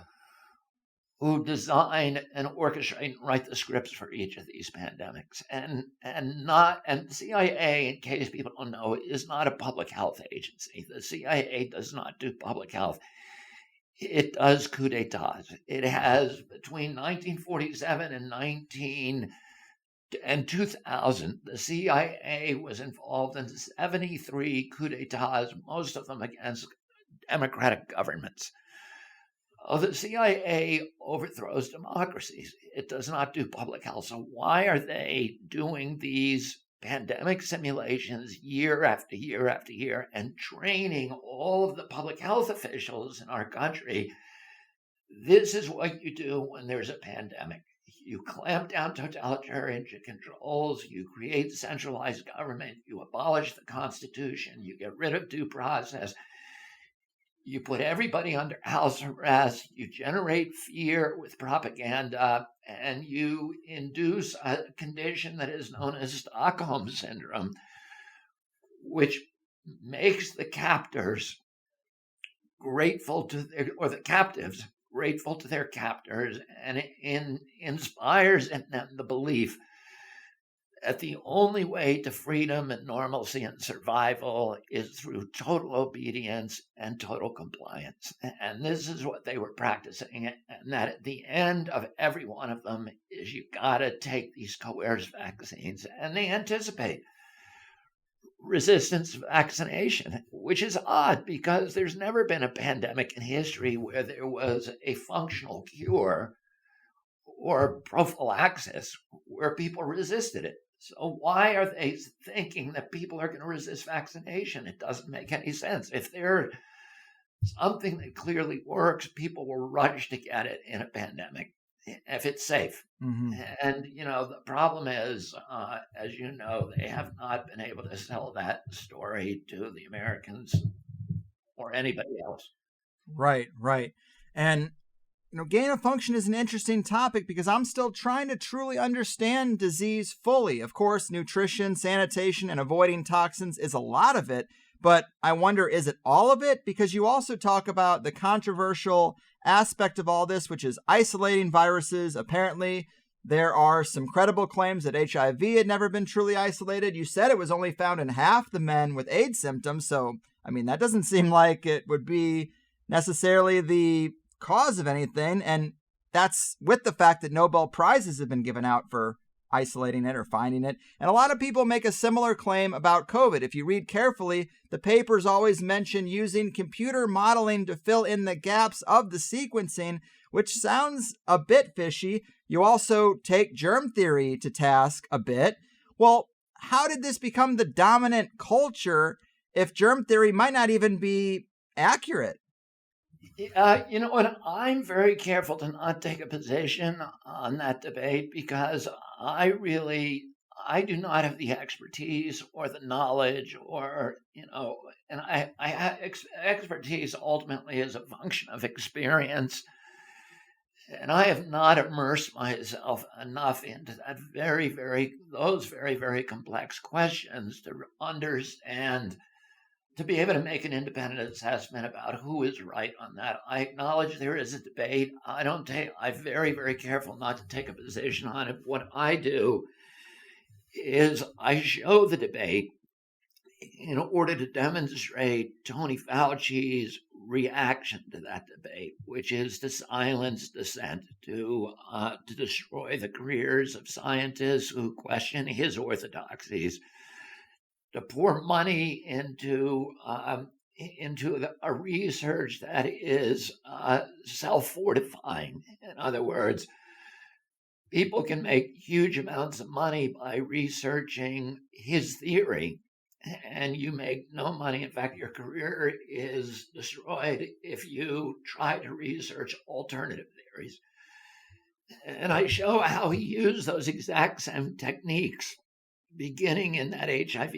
who design and orchestrate and write the scripts for each of these pandemics. And the CIA, in case people don't know, is not a public health agency. The CIA does not do public health. It does coup d'etats. It has, between 1947 and 2000, the CIA was involved in 73 coups d'etats, most of them against democratic governments. The CIA overthrows democracies. It does not do public health. So why are they doing these pandemic simulations year after year after year and training all of the public health officials in our country? This is what you do when there's a pandemic. You clamp down totalitarian controls, you create centralized government, you abolish the Constitution, you get rid of due process, you put everybody under house arrest, you generate fear with propaganda, and you induce a condition that is known as Stockholm Syndrome, which makes the captors grateful to the captives grateful to their captors, and it inspires in them the belief that the only way to freedom and normalcy and survival is through total obedience and total compliance. And this is what they were practicing, and that at the end of every one of them is you got to take these coerced vaccines. And they anticipate resistance to vaccination, which is odd because there's never been a pandemic in history where there was a functional cure or prophylaxis where people resisted it. So why are they thinking that people are going to resist vaccination? It doesn't make any sense. If there's something that clearly works, people will rush to get it in a pandemic if it's safe. Mm-hmm. And, the problem is, as you know, they have not been able to sell that story to the Americans or anybody else. Right. And, gain of function is an interesting topic because I'm still trying to truly understand disease fully. Of course, nutrition, sanitation, and avoiding toxins is a lot of it. But I wonder, is it all of it? Because you also talk about the controversial aspect of all this, which is isolating viruses. Apparently, there are some credible claims that HIV had never been truly isolated. You said it was only found in half the men with AIDS symptoms. So, that doesn't seem like it would be necessarily the cause of anything. And that's with the fact that Nobel Prizes have been given out for isolating it or finding it. And a lot of people make a similar claim about COVID. If you read carefully, the papers always mention using computer modeling to fill in the gaps of the sequencing, which sounds a bit fishy. You also take germ theory to task a bit. Well, how did this become the dominant culture if germ theory might not even be accurate? You know what? I'm very careful to not take a position on that debate because I do not have the expertise or the knowledge and expertise ultimately is a function of experience. And I have not immersed myself enough into that those very, very complex questions to understand, to be able to make an independent assessment about who is right on that. I acknowledge there is a debate. I'm very, very careful not to take a position on it. What I do is I show the debate in order to demonstrate Tony Fauci's reaction to that debate, which is to silence dissent, to destroy the careers of scientists who question his orthodoxies, to pour money into a research that is self-fortifying. In other words, people can make huge amounts of money by researching his theory, and you make no money. In fact, your career is destroyed if you try to research alternative theories. And I show how he used those exact same techniques, beginning in that HIV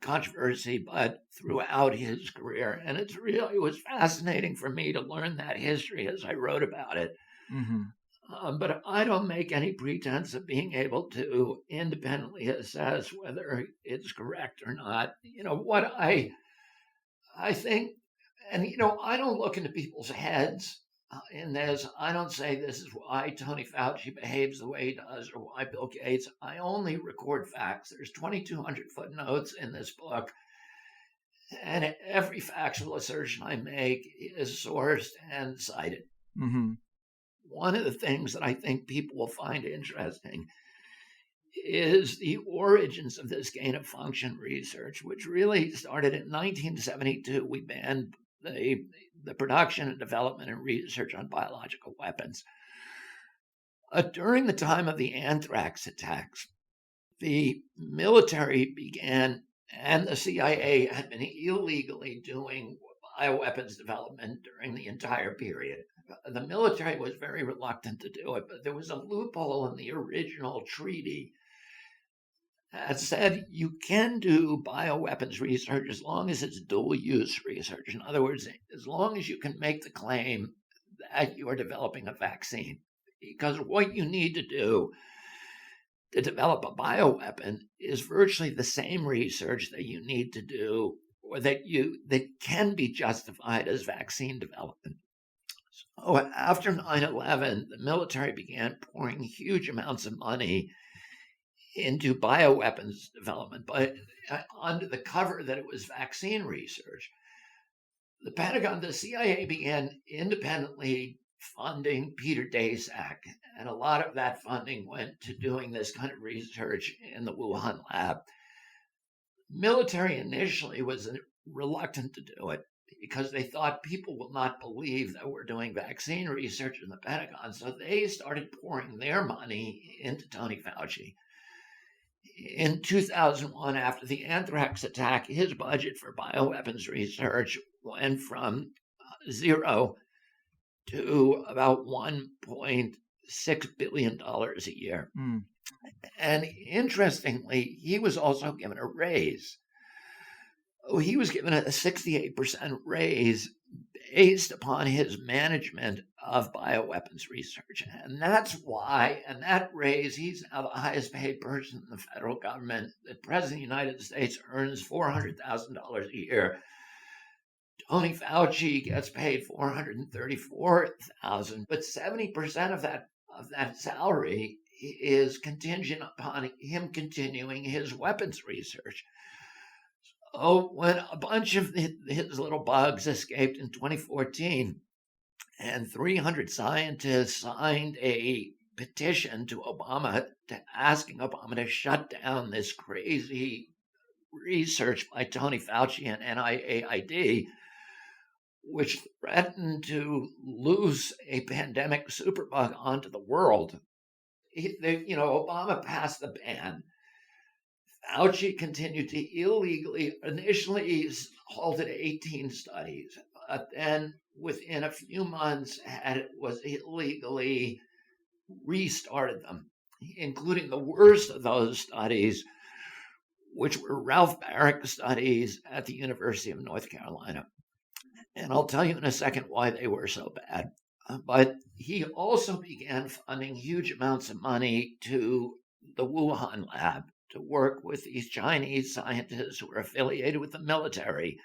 controversy, but throughout his career. And it was fascinating for me to learn that history as I wrote about it. Mm-hmm. But I don't make any pretense of being able to independently assess whether it's correct or not. What I think, and I don't look into people's heads in this. I don't say this is why Tony Fauci behaves the way he does or why Bill Gates. I only record facts. There's 2,200 footnotes in this book, and every factual assertion I make is sourced and cited. Mm-hmm. One of the things that I think people will find interesting is the origins of this gain of function research, which really started in 1972. We banned the production and development and research on biological weapons. During the time of the anthrax attacks, the military began, and the CIA had been illegally doing bioweapons development during the entire period. The military was very reluctant to do it, but there was a loophole in the original treaty that said you can do bioweapons research as long as it's dual use research. In other words, as long as you can make the claim that you are developing a vaccine. Because what you need to do to develop a bioweapon is virtually the same research that you need to do or that can be justified as vaccine development. So after 9/11, the military began pouring huge amounts of money into bioweapons development, but under the cover that it was vaccine research. The Pentagon, the CIA began independently funding Peter Daszak, and a lot of that funding went to doing this kind of research in the Wuhan lab. military initially was reluctant to do it because they thought people will not believe that we're doing vaccine research in the Pentagon. So they started pouring their money into Tony Fauci. In 2001, after the anthrax attack, his budget for bioweapons research went from zero to about $1.6 billion a year. And interestingly, he was also given a raise. He was given a 68% raise based upon his management of bioweapons research. And that's why, and that raise, he's now the highest paid person in the federal government. The President of the United States earns $400,000 a year. Tony Fauci gets paid $434,000, but 70% of that salary is contingent upon him continuing his weapons research. So when a bunch of his little bugs escaped in 2014, and 300 scientists signed a petition to Obama asking Obama to shut down this crazy research by Tony Fauci and NIAID, which threatened to loose a pandemic superbug onto the world. Obama passed the ban. Fauci continued to illegally, initially halted 18 studies, but then within a few months was illegally restarted them, including the worst of those studies, which were Ralph Barrick studies at the University of North Carolina. And I'll tell you in a second why they were so bad. But he also began funding huge amounts of money to the Wuhan lab to work with these Chinese scientists who were affiliated with the military.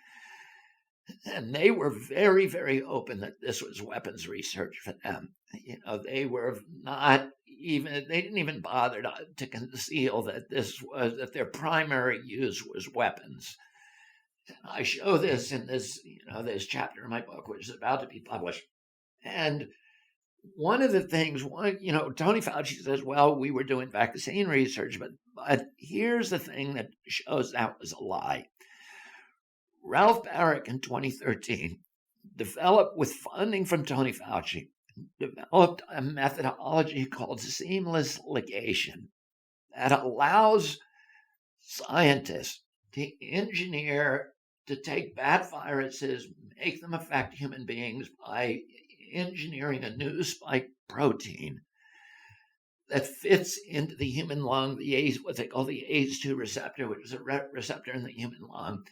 And they were very, very open that this was weapons research for them. They were they didn't even bother to conceal that that their primary use was weapons. And I show this in this chapter in my book, which is about to be published. And one of the things, Tony Fauci says, well, we were doing vaccine research, but here's the thing that shows that was a lie. Ralph Barrick in 2013 developed, with funding from Tony Fauci, developed a methodology called seamless ligation that allows scientists to engineer, to take bad viruses, make them affect human beings by engineering a new spike protein that fits into the human lung, what they call the ACE2 receptor, which is a receptor in the human lung,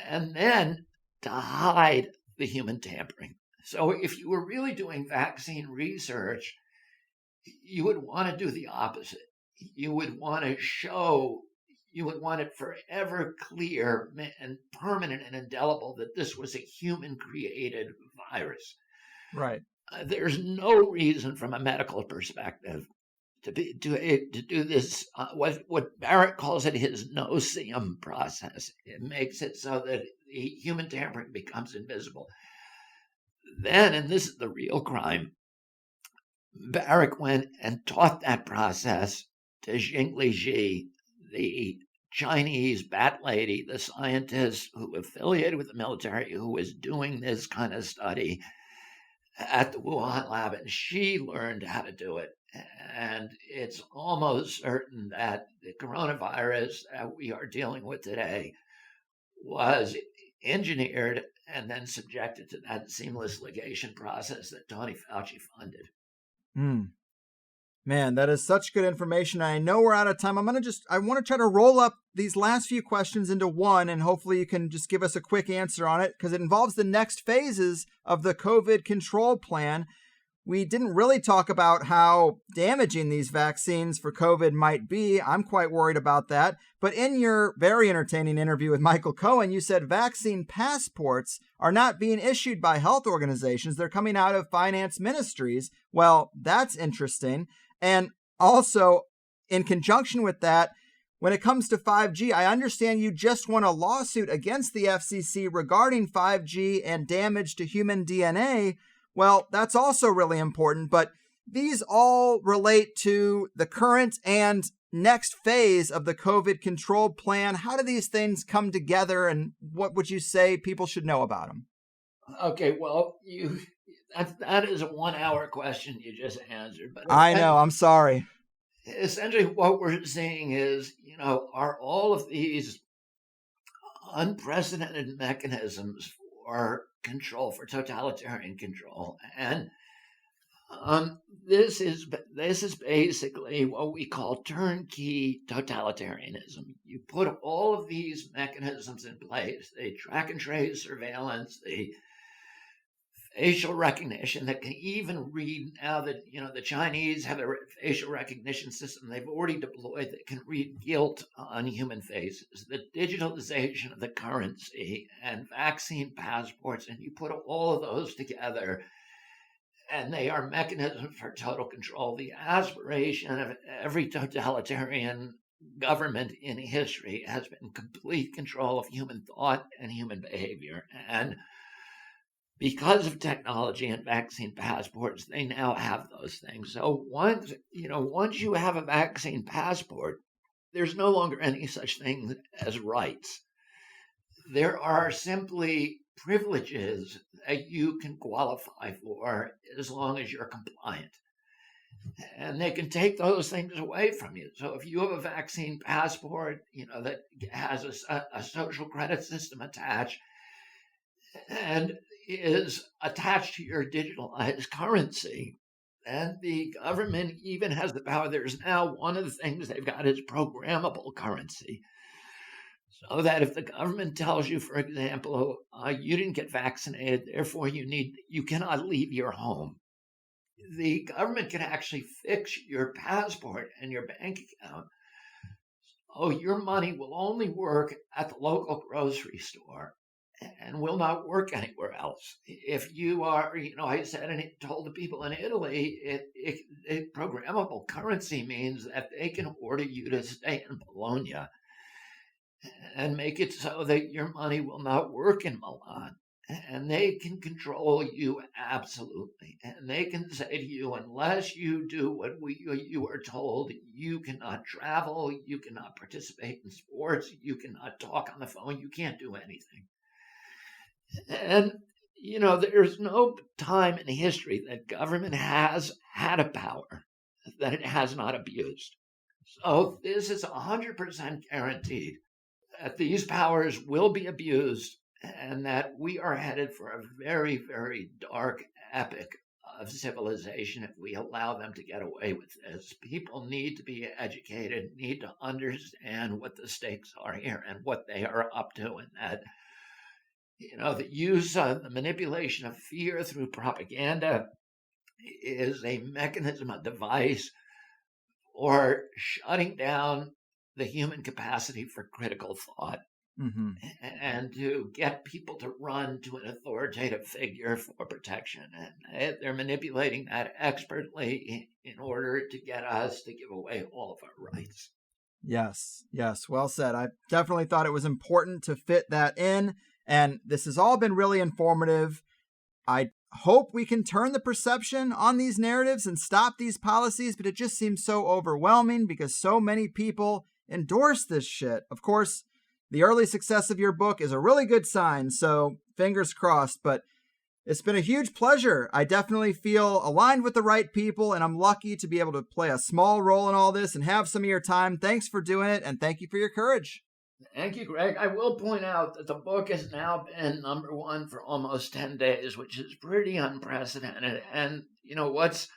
and then to hide the human tampering. So if you were really doing vaccine research, you would want to do the opposite. You would want it forever clear and permanent and indelible that this was a human-created virus. Right. There's no reason from a medical perspective to do this, what Barrett calls it his no-seum process. It makes it so that human tampering becomes invisible. Then, and this is the real crime, Barrett went and taught that process to Xingli Ji, the Chinese bat lady, the scientist who affiliated with the military, who was doing this kind of study at the Wuhan lab, and she learned how to do it. And it's almost certain that the coronavirus that we are dealing with today was engineered and then subjected to that seamless ligation process that Tony Fauci funded. Man, that is such good information. I know we're out of time. I want to try to roll up these last few questions into one, and hopefully you can just give us a quick answer on it, because it involves the next phases of the COVID control plan. We didn't really talk about how damaging these vaccines for COVID might be. I'm quite worried about that. But in your very entertaining interview with Michael Cohen, you said vaccine passports are not being issued by health organizations. They're coming out of finance ministries. Well, that's interesting. And also, in conjunction with that, when it comes to 5G, I understand you just won a lawsuit against the FCC regarding 5G and damage to human DNA. Well, that's also really important, but these all relate to the current and next phase of the COVID control plan. How do these things come together, and what would you say people should know about them? Okay, well, that is a 1 hour question you just answered. But I know, I'm sorry. Essentially what we're seeing is, are all of these unprecedented mechanisms for control, for totalitarian control. And this is basically what we call turnkey totalitarianism. You put all of these mechanisms in place, the track and trace surveillance, the facial recognition that can even read, now that the Chinese have a facial recognition system they've already deployed that can read guilt on human faces, the digitalization of the currency and vaccine passports, and you put all of those together and they are mechanisms for total control. The aspiration of every totalitarian government in history has been complete control of human thought and human behavior. And because of technology and vaccine passports, they now have those things. So once you have a vaccine passport, there's no longer any such thing as rights. There are simply privileges that you can qualify for as long as you're compliant. And they can take those things away from you. So if you have a vaccine passport, that has a social credit system attached and is attached to your digitalized currency, and the government even has the power. There's now one of the things they've got is programmable currency. So that if the government tells you, for example, you didn't get vaccinated, therefore you cannot leave your home, the government can actually fix your passport and your bank account. So your money will only work at the local grocery store and will not work anywhere else. If you are, I said and told the people in Italy, programmable currency means that they can order you to stay in Bologna and make it so that your money will not work in Milan. And they can control you absolutely. And they can say to you, unless you do what you are told, you cannot travel, you cannot participate in sports, you cannot talk on the phone, you can't do anything. And, there's no time in history that government has had a power that it has not abused. So this is 100% guaranteed that these powers will be abused and that we are headed for a very, very dark epoch of civilization if we allow them to get away with this. People need to be educated, need to understand what the stakes are here and what they are up to, and that the use of the manipulation of fear through propaganda is a mechanism, a device for shutting down the human capacity for critical thought, and to get people to run to an authoritative figure for protection. And they're manipulating that expertly in order to get us to give away all of our rights. Yes, well said. I definitely thought it was important to fit that in. And this has all been really informative. I hope we can turn the perception on these narratives and stop these policies, but it just seems so overwhelming because so many people endorse this shit. Of course, the early success of your book is a really good sign, so fingers crossed, but it's been a huge pleasure. I definitely feel aligned with the right people, and I'm lucky to be able to play a small role in all this and have some of your time. Thanks for doing it, and thank you for your courage. Thank you, Greg. I will point out that the book has now been #1 for almost 10 days, which is pretty unprecedented. And, what's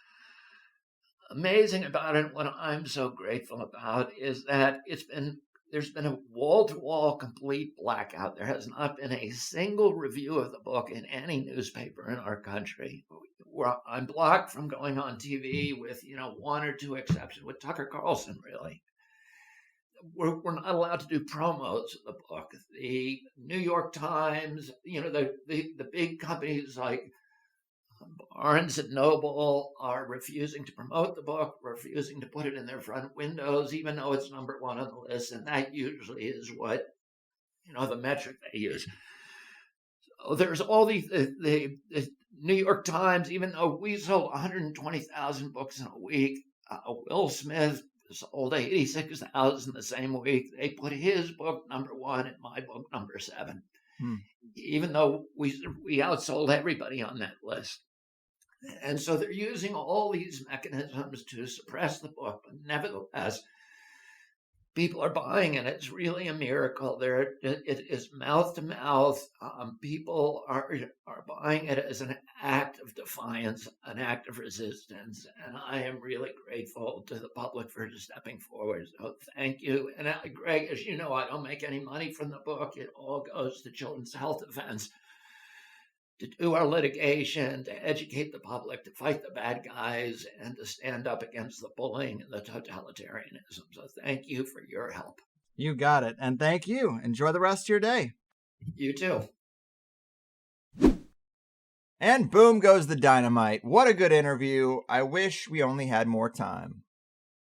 amazing about it, what I'm so grateful about, is that there's been a wall-to-wall complete blackout. There has not been a single review of the book in any newspaper in our country. I'm blocked from going on TV with, one or two exceptions, with Tucker Carlson, really. We're not allowed to do promos of the book. The New York Times, the big companies like Barnes and Noble are refusing to promote the book, refusing to put it in their front windows, even though it's #1 on the list. And that usually is what, the metric they use. there's all the New York Times, even though we sold 120,000 books in a week, Will Smith sold 86,000 the same week. They put his book #1 and my book #7, even though we outsold everybody on that list. And so they're using all these mechanisms to suppress the book, but nevertheless, people are buying it. It's really a miracle. It is mouth to mouth. People are buying it as an act of defiance, an act of resistance. And I am really grateful to the public for stepping forward. So thank you. And Greg, as you know, I don't make any money from the book. It all goes to Children's Health Defense, to do our litigation, to educate the public, to fight the bad guys, and to stand up against the bullying and the totalitarianism. So thank you for your help. You got it. And thank you. Enjoy the rest of your day. You too. And boom goes the dynamite. What a good interview. I wish we only had more time.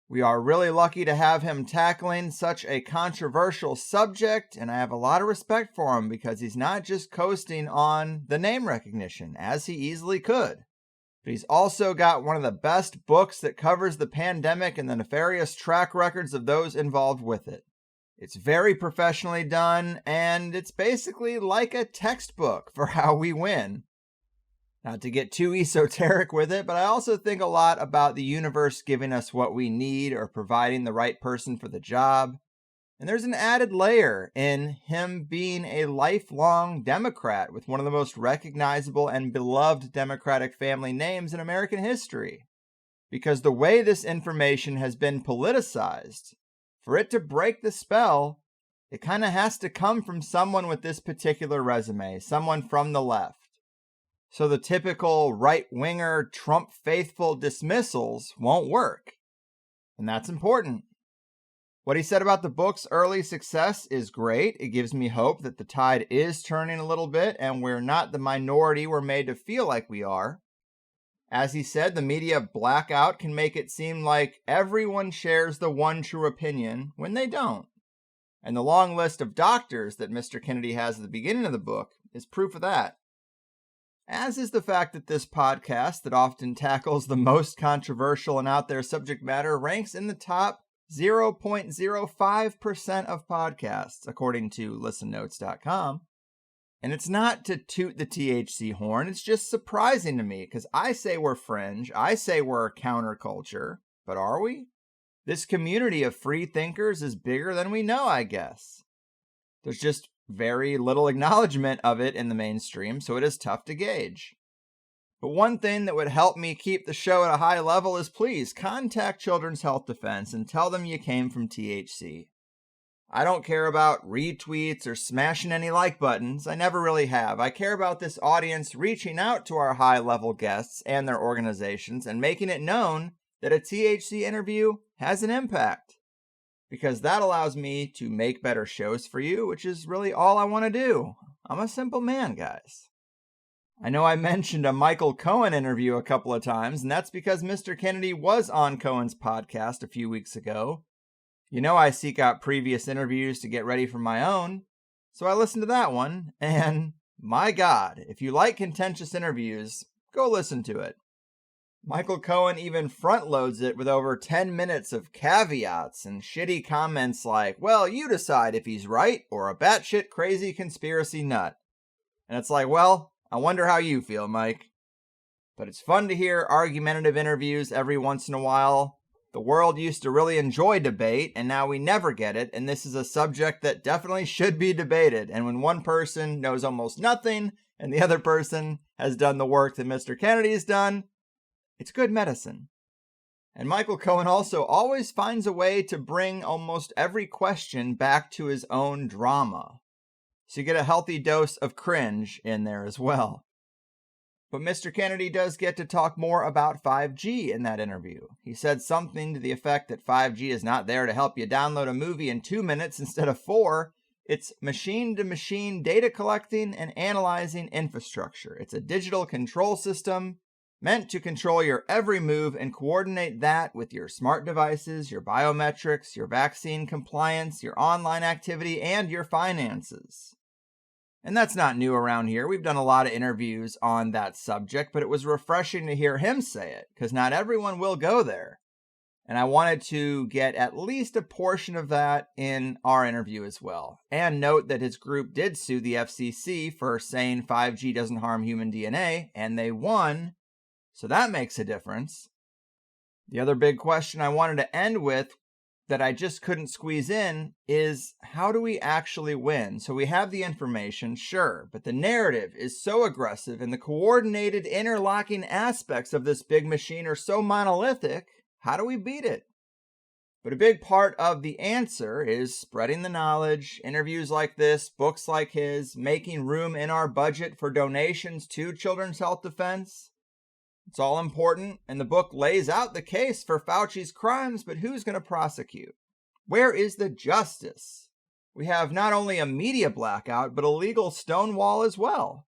We are really lucky to have him tackling such a controversial subject, and I have a lot of respect for him because he's not just coasting on the name recognition, as he easily could, but he's also got one of the best books that covers the pandemic and the nefarious track records of those involved with it. It's very professionally done, and it's basically like a textbook for how we win. Not to get too esoteric with it, but I also think a lot about the universe giving us what we need or providing the right person for the job. And there's an added layer in him being a lifelong Democrat with one of the most recognizable and beloved Democratic family names in American history. Because the way this information has been politicized, for it to break the spell, it kind of has to come from someone with this particular resume, someone from the left. So the typical right-winger, Trump-faithful dismissals won't work. And that's important. What he said about the book's early success is great. It gives me hope that the tide is turning a little bit and we're not the minority we're made to feel like we are. As he said, the media blackout can make it seem like everyone shares the one true opinion when they don't. And the long list of doctors that Mr. Kennedy has at the beginning of the book is proof of that. As is the fact that this podcast that often tackles the most controversial and out there subject matter ranks in the top 0.05% of podcasts, according to listennotes.com. And it's not to toot the THC horn, it's just surprising to me, because I say we're fringe, I say we're counterculture, but are we? This community of free thinkers is bigger than we know, I guess. There's just very little acknowledgement of it in the mainstream, so it is tough to gauge. But one thing that would help me keep the show at a high level is please contact Children's Health Defense and tell them you came from THC. I don't care about retweets or smashing any like buttons. I never really have. I care about this audience reaching out to our high-level guests and their organizations and making it known that a THC interview has an impact. Because that allows me to make better shows for you, which is really all I want to do. I'm a simple man, guys. I know I mentioned a Michael Cohen interview a couple of times, and that's because Mr. Kennedy was on Cohen's podcast a few weeks ago. You know I seek out previous interviews to get ready for my own, so I listened to that one, and my God, if you like contentious interviews, go listen to it. Michael Cohen even front-loads it with over 10 minutes of caveats and shitty comments like, well, you decide if he's right or a batshit crazy conspiracy nut. And it's like, well, I wonder how you feel, Mike. But it's fun to hear argumentative interviews every once in a while. The world used to really enjoy debate, and now we never get it, and this is a subject that definitely should be debated. And when one person knows almost nothing, and the other person has done the work that Mr. Kennedy's done, it's good medicine. And Michael Cohen also always finds a way to bring almost every question back to his own drama. So you get a healthy dose of cringe in there as well. But Mr. Kennedy does get to talk more about 5G in that interview. He said something to the effect that 5G is not there to help you download a movie in 2 minutes instead of 4. It's machine-to-machine data collecting and analyzing infrastructure. It's a digital control system meant to control your every move and coordinate that with your smart devices, your biometrics, your vaccine compliance, your online activity, and your finances. And that's not new around here. We've done a lot of interviews on that subject, but it was refreshing to hear him say it, because not everyone will go there. And I wanted to get at least a portion of that in our interview as well. And note that his group did sue the FCC for saying 5G doesn't harm human DNA, and they won. So that makes a difference. The other big question I wanted to end with that I just couldn't squeeze in is, how do we actually win? So we have the information, sure, but the narrative is so aggressive and the coordinated interlocking aspects of this big machine are so monolithic. How do we beat it? But a big part of the answer is spreading the knowledge, interviews like this, books like his, making room in our budget for donations to Children's Health Defense. It's all important, and the book lays out the case for Fauci's crimes, but who's going to prosecute? Where is the justice? We have not only a media blackout, but a legal stonewall as well.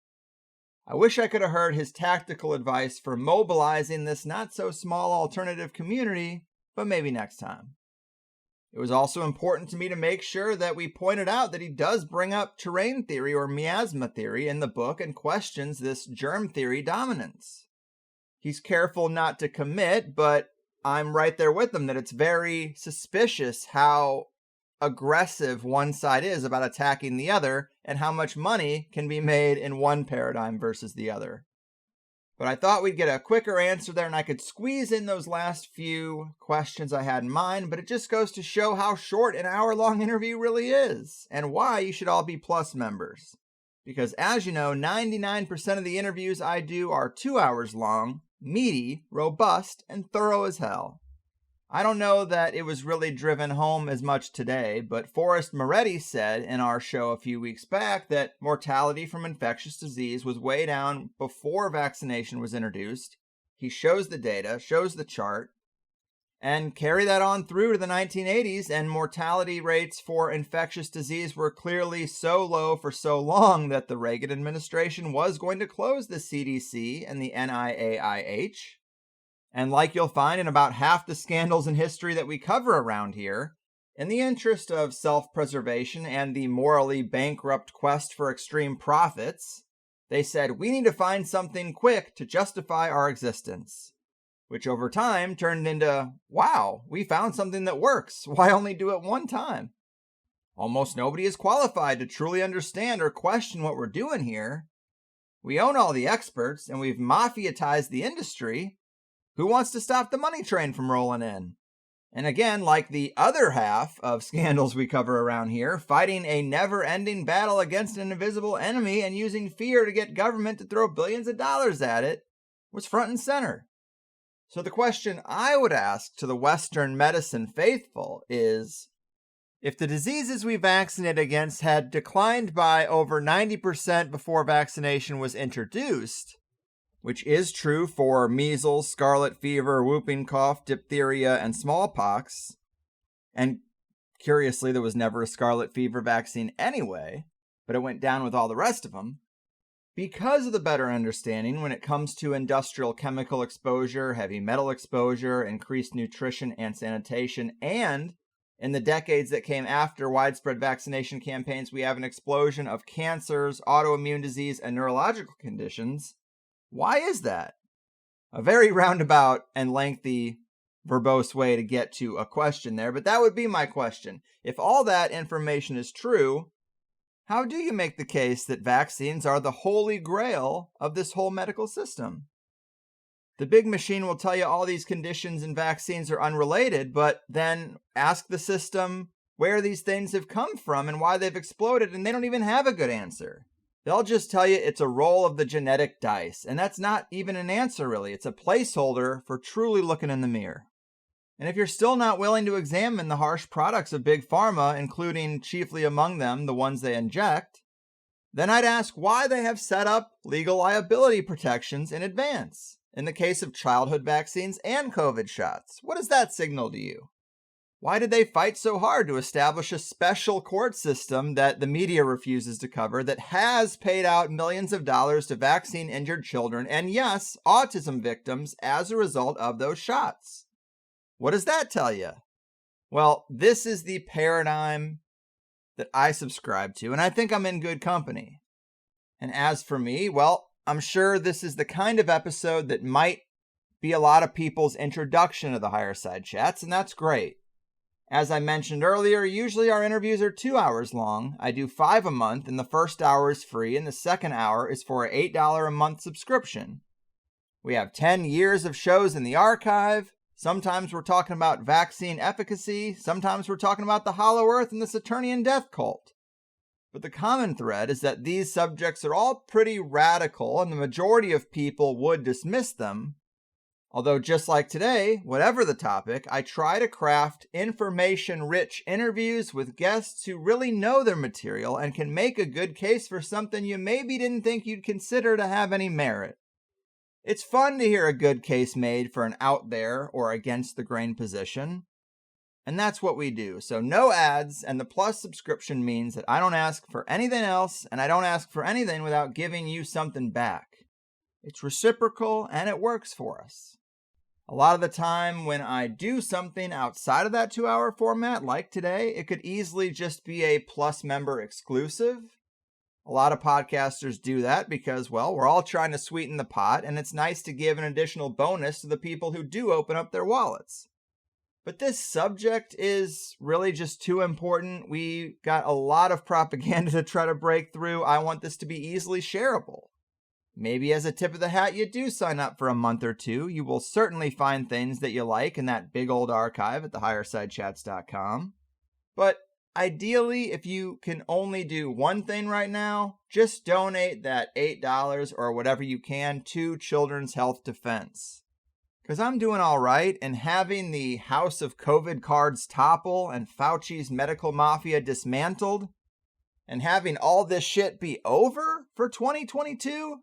I wish I could have heard his tactical advice for mobilizing this not-so-small alternative community, but maybe next time. It was also important to me to make sure that we pointed out that he does bring up terrain theory or miasma theory in the book and questions this germ theory dominance. He's careful not to commit, but I'm right there with him that it's very suspicious how aggressive one side is about attacking the other and how much money can be made in one paradigm versus the other. But I thought we'd get a quicker answer there and I could squeeze in those last few questions I had in mind, but it just goes to show how short an hour-long interview really is and why you should all be Plus members. Because as you know, 99% of the interviews I do are 2 hours long, meaty, robust, and thorough as hell. I don't know that it was really driven home as much today, but Forrest Moretti said in our show a few weeks back that mortality from infectious disease was way down before vaccination was introduced. He shows the data, shows the chart, and carry that on through to the 1980s, and mortality rates for infectious disease were clearly so low for so long that the Reagan administration was going to close the CDC and the NIAID. And like you'll find in about half the scandals in history that we cover around here, in the interest of self-preservation and the morally bankrupt quest for extreme profits, they said, we need to find something quick to justify our existence. Which over time turned into, wow, we found something that works. Why only do it one time? Almost nobody is qualified to truly understand or question what we're doing here. We own all the experts, and we've mafiatized the industry. Who wants to stop the money train from rolling in? And again, like the other half of scandals we cover around here, fighting a never-ending battle against an invisible enemy and using fear to get government to throw billions of dollars at it was front and center. So the question I would ask to the Western medicine faithful is, if the diseases we vaccinate against had declined by over 90% before vaccination was introduced, which is true for measles, scarlet fever, whooping cough, diphtheria, and smallpox, and curiously there was never a scarlet fever vaccine anyway, but it went down with all the rest of them, because of the better understanding when it comes to industrial chemical exposure, heavy metal exposure, increased nutrition and sanitation, and in the decades that came after widespread vaccination campaigns, we have an explosion of cancers, autoimmune disease, and neurological conditions. Why is that? A very roundabout and lengthy, verbose way to get to a question there, but that would be my question. If all that information is true, how do you make the case that vaccines are the holy grail of this whole medical system? The big machine will tell you all these conditions and vaccines are unrelated, but then ask the system where these things have come from and why they've exploded, and they don't even have a good answer. They'll just tell you it's a roll of the genetic dice, and that's not even an answer really. It's a placeholder for truly looking in the mirror. And if you're still not willing to examine the harsh products of big pharma, including chiefly among them the ones they inject, then I'd ask why they have set up legal liability protections in advance in the case of childhood vaccines and COVID shots. What does that signal to you? Why did they fight so hard to establish a special court system that the media refuses to cover that has paid out millions of dollars to vaccine-injured children and, yes, autism victims as a result of those shots? What does that tell you? Well, this is the paradigm that I subscribe to, and I think I'm in good company. And as for me, well, I'm sure this is the kind of episode that might be a lot of people's introduction to the Higher Side Chats, and that's great. As I mentioned earlier, usually our interviews are 2 hours long. I do 5 a month, and the first hour is free, and the second hour is for an $8 a month subscription. We have 10 years of shows in the archive. Sometimes we're talking about vaccine efficacy. Sometimes we're talking about the Hollow Earth and the Saturnian death cult. But the common thread is that these subjects are all pretty radical, and the majority of people would dismiss them. Although just like today, whatever the topic, I try to craft information-rich interviews with guests who really know their material and can make a good case for something you maybe didn't think you'd consider to have any merit. It's fun to hear a good case made for an out there or against the grain position. And that's what we do. So no ads, and the Plus subscription means that I don't ask for anything else, and I don't ask for anything without giving you something back. It's reciprocal, and it works for us. A lot of the time when I do something outside of that 2-hour format, like today, it could easily just be a Plus member exclusive. A lot of podcasters do that because, well, we're all trying to sweeten the pot, and it's nice to give an additional bonus to the people who do open up their wallets. But this subject is really just too important. We got a lot of propaganda to try to break through. I want this to be easily shareable. Maybe as a tip of the hat, you do sign up for a month or two. You will certainly find things that you like in that big old archive at thehighersidechats.com. But ideally, if you can only do one thing right now, just donate that $8 or whatever you can to Children's Health Defense. Because I'm doing all right, and having the House of COVID cards topple and Fauci's medical mafia dismantled, and having all this shit be over for 2022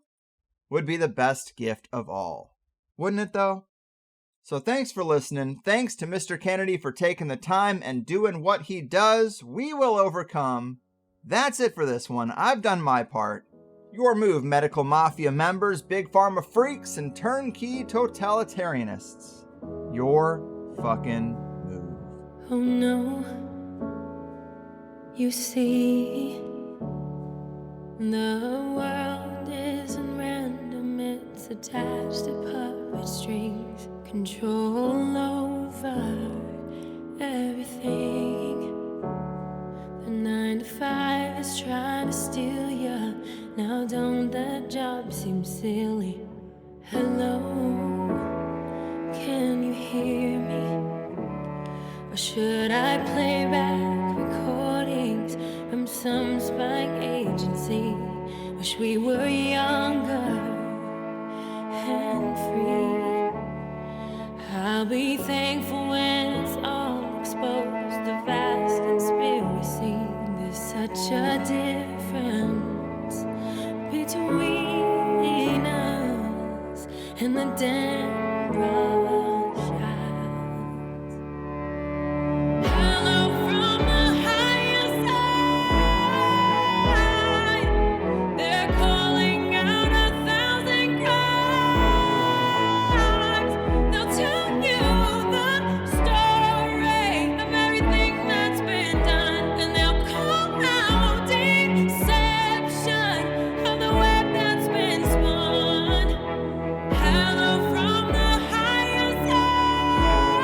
would be the best gift of all. Wouldn't it though? So thanks for listening. Thanks to Mr. Kennedy for taking the time and doing what he does. We will overcome. That's it for this one. I've done my part. Your move, medical mafia members, big pharma freaks, and turnkey totalitarianists. Your fucking move. Oh no, you see, the world isn't random, it's attached to puppet strings, control over everything. The 9 to 5 is trying to steal ya. Now don't that job seem silly? Hello, can you hear me? Or should I play back recordings from some spying agency? Wish we were younger and free. I'll be thankful when it's all exposed, the vast conspiracy. There's such a difference between us and the damn rush hours. Hello from the higher side. They're calling out 1,000 crimes. They'll tell you the story of everything that's been done, and they'll call out deception of the web that's been spun. Hello from the higher side.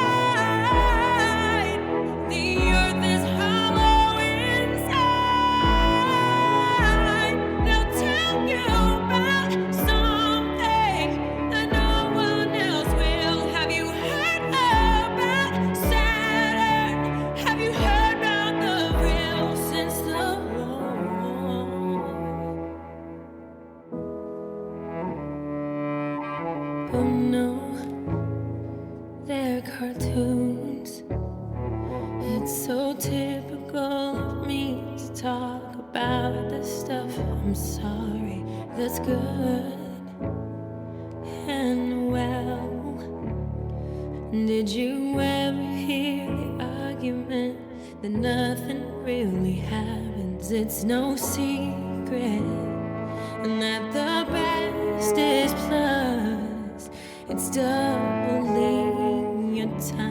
The earth is hollow inside. They'll tell you about something that no one else will. Have you heard about Saturn? Have you heard about the real since the war? Oh no, they're cartoons. It's so typical of me to talk about this stuff. I'm sorry, that's good and well. Did you ever hear the argument that nothing really happens? It's no secret, and that the best is plus. It's doubling your time.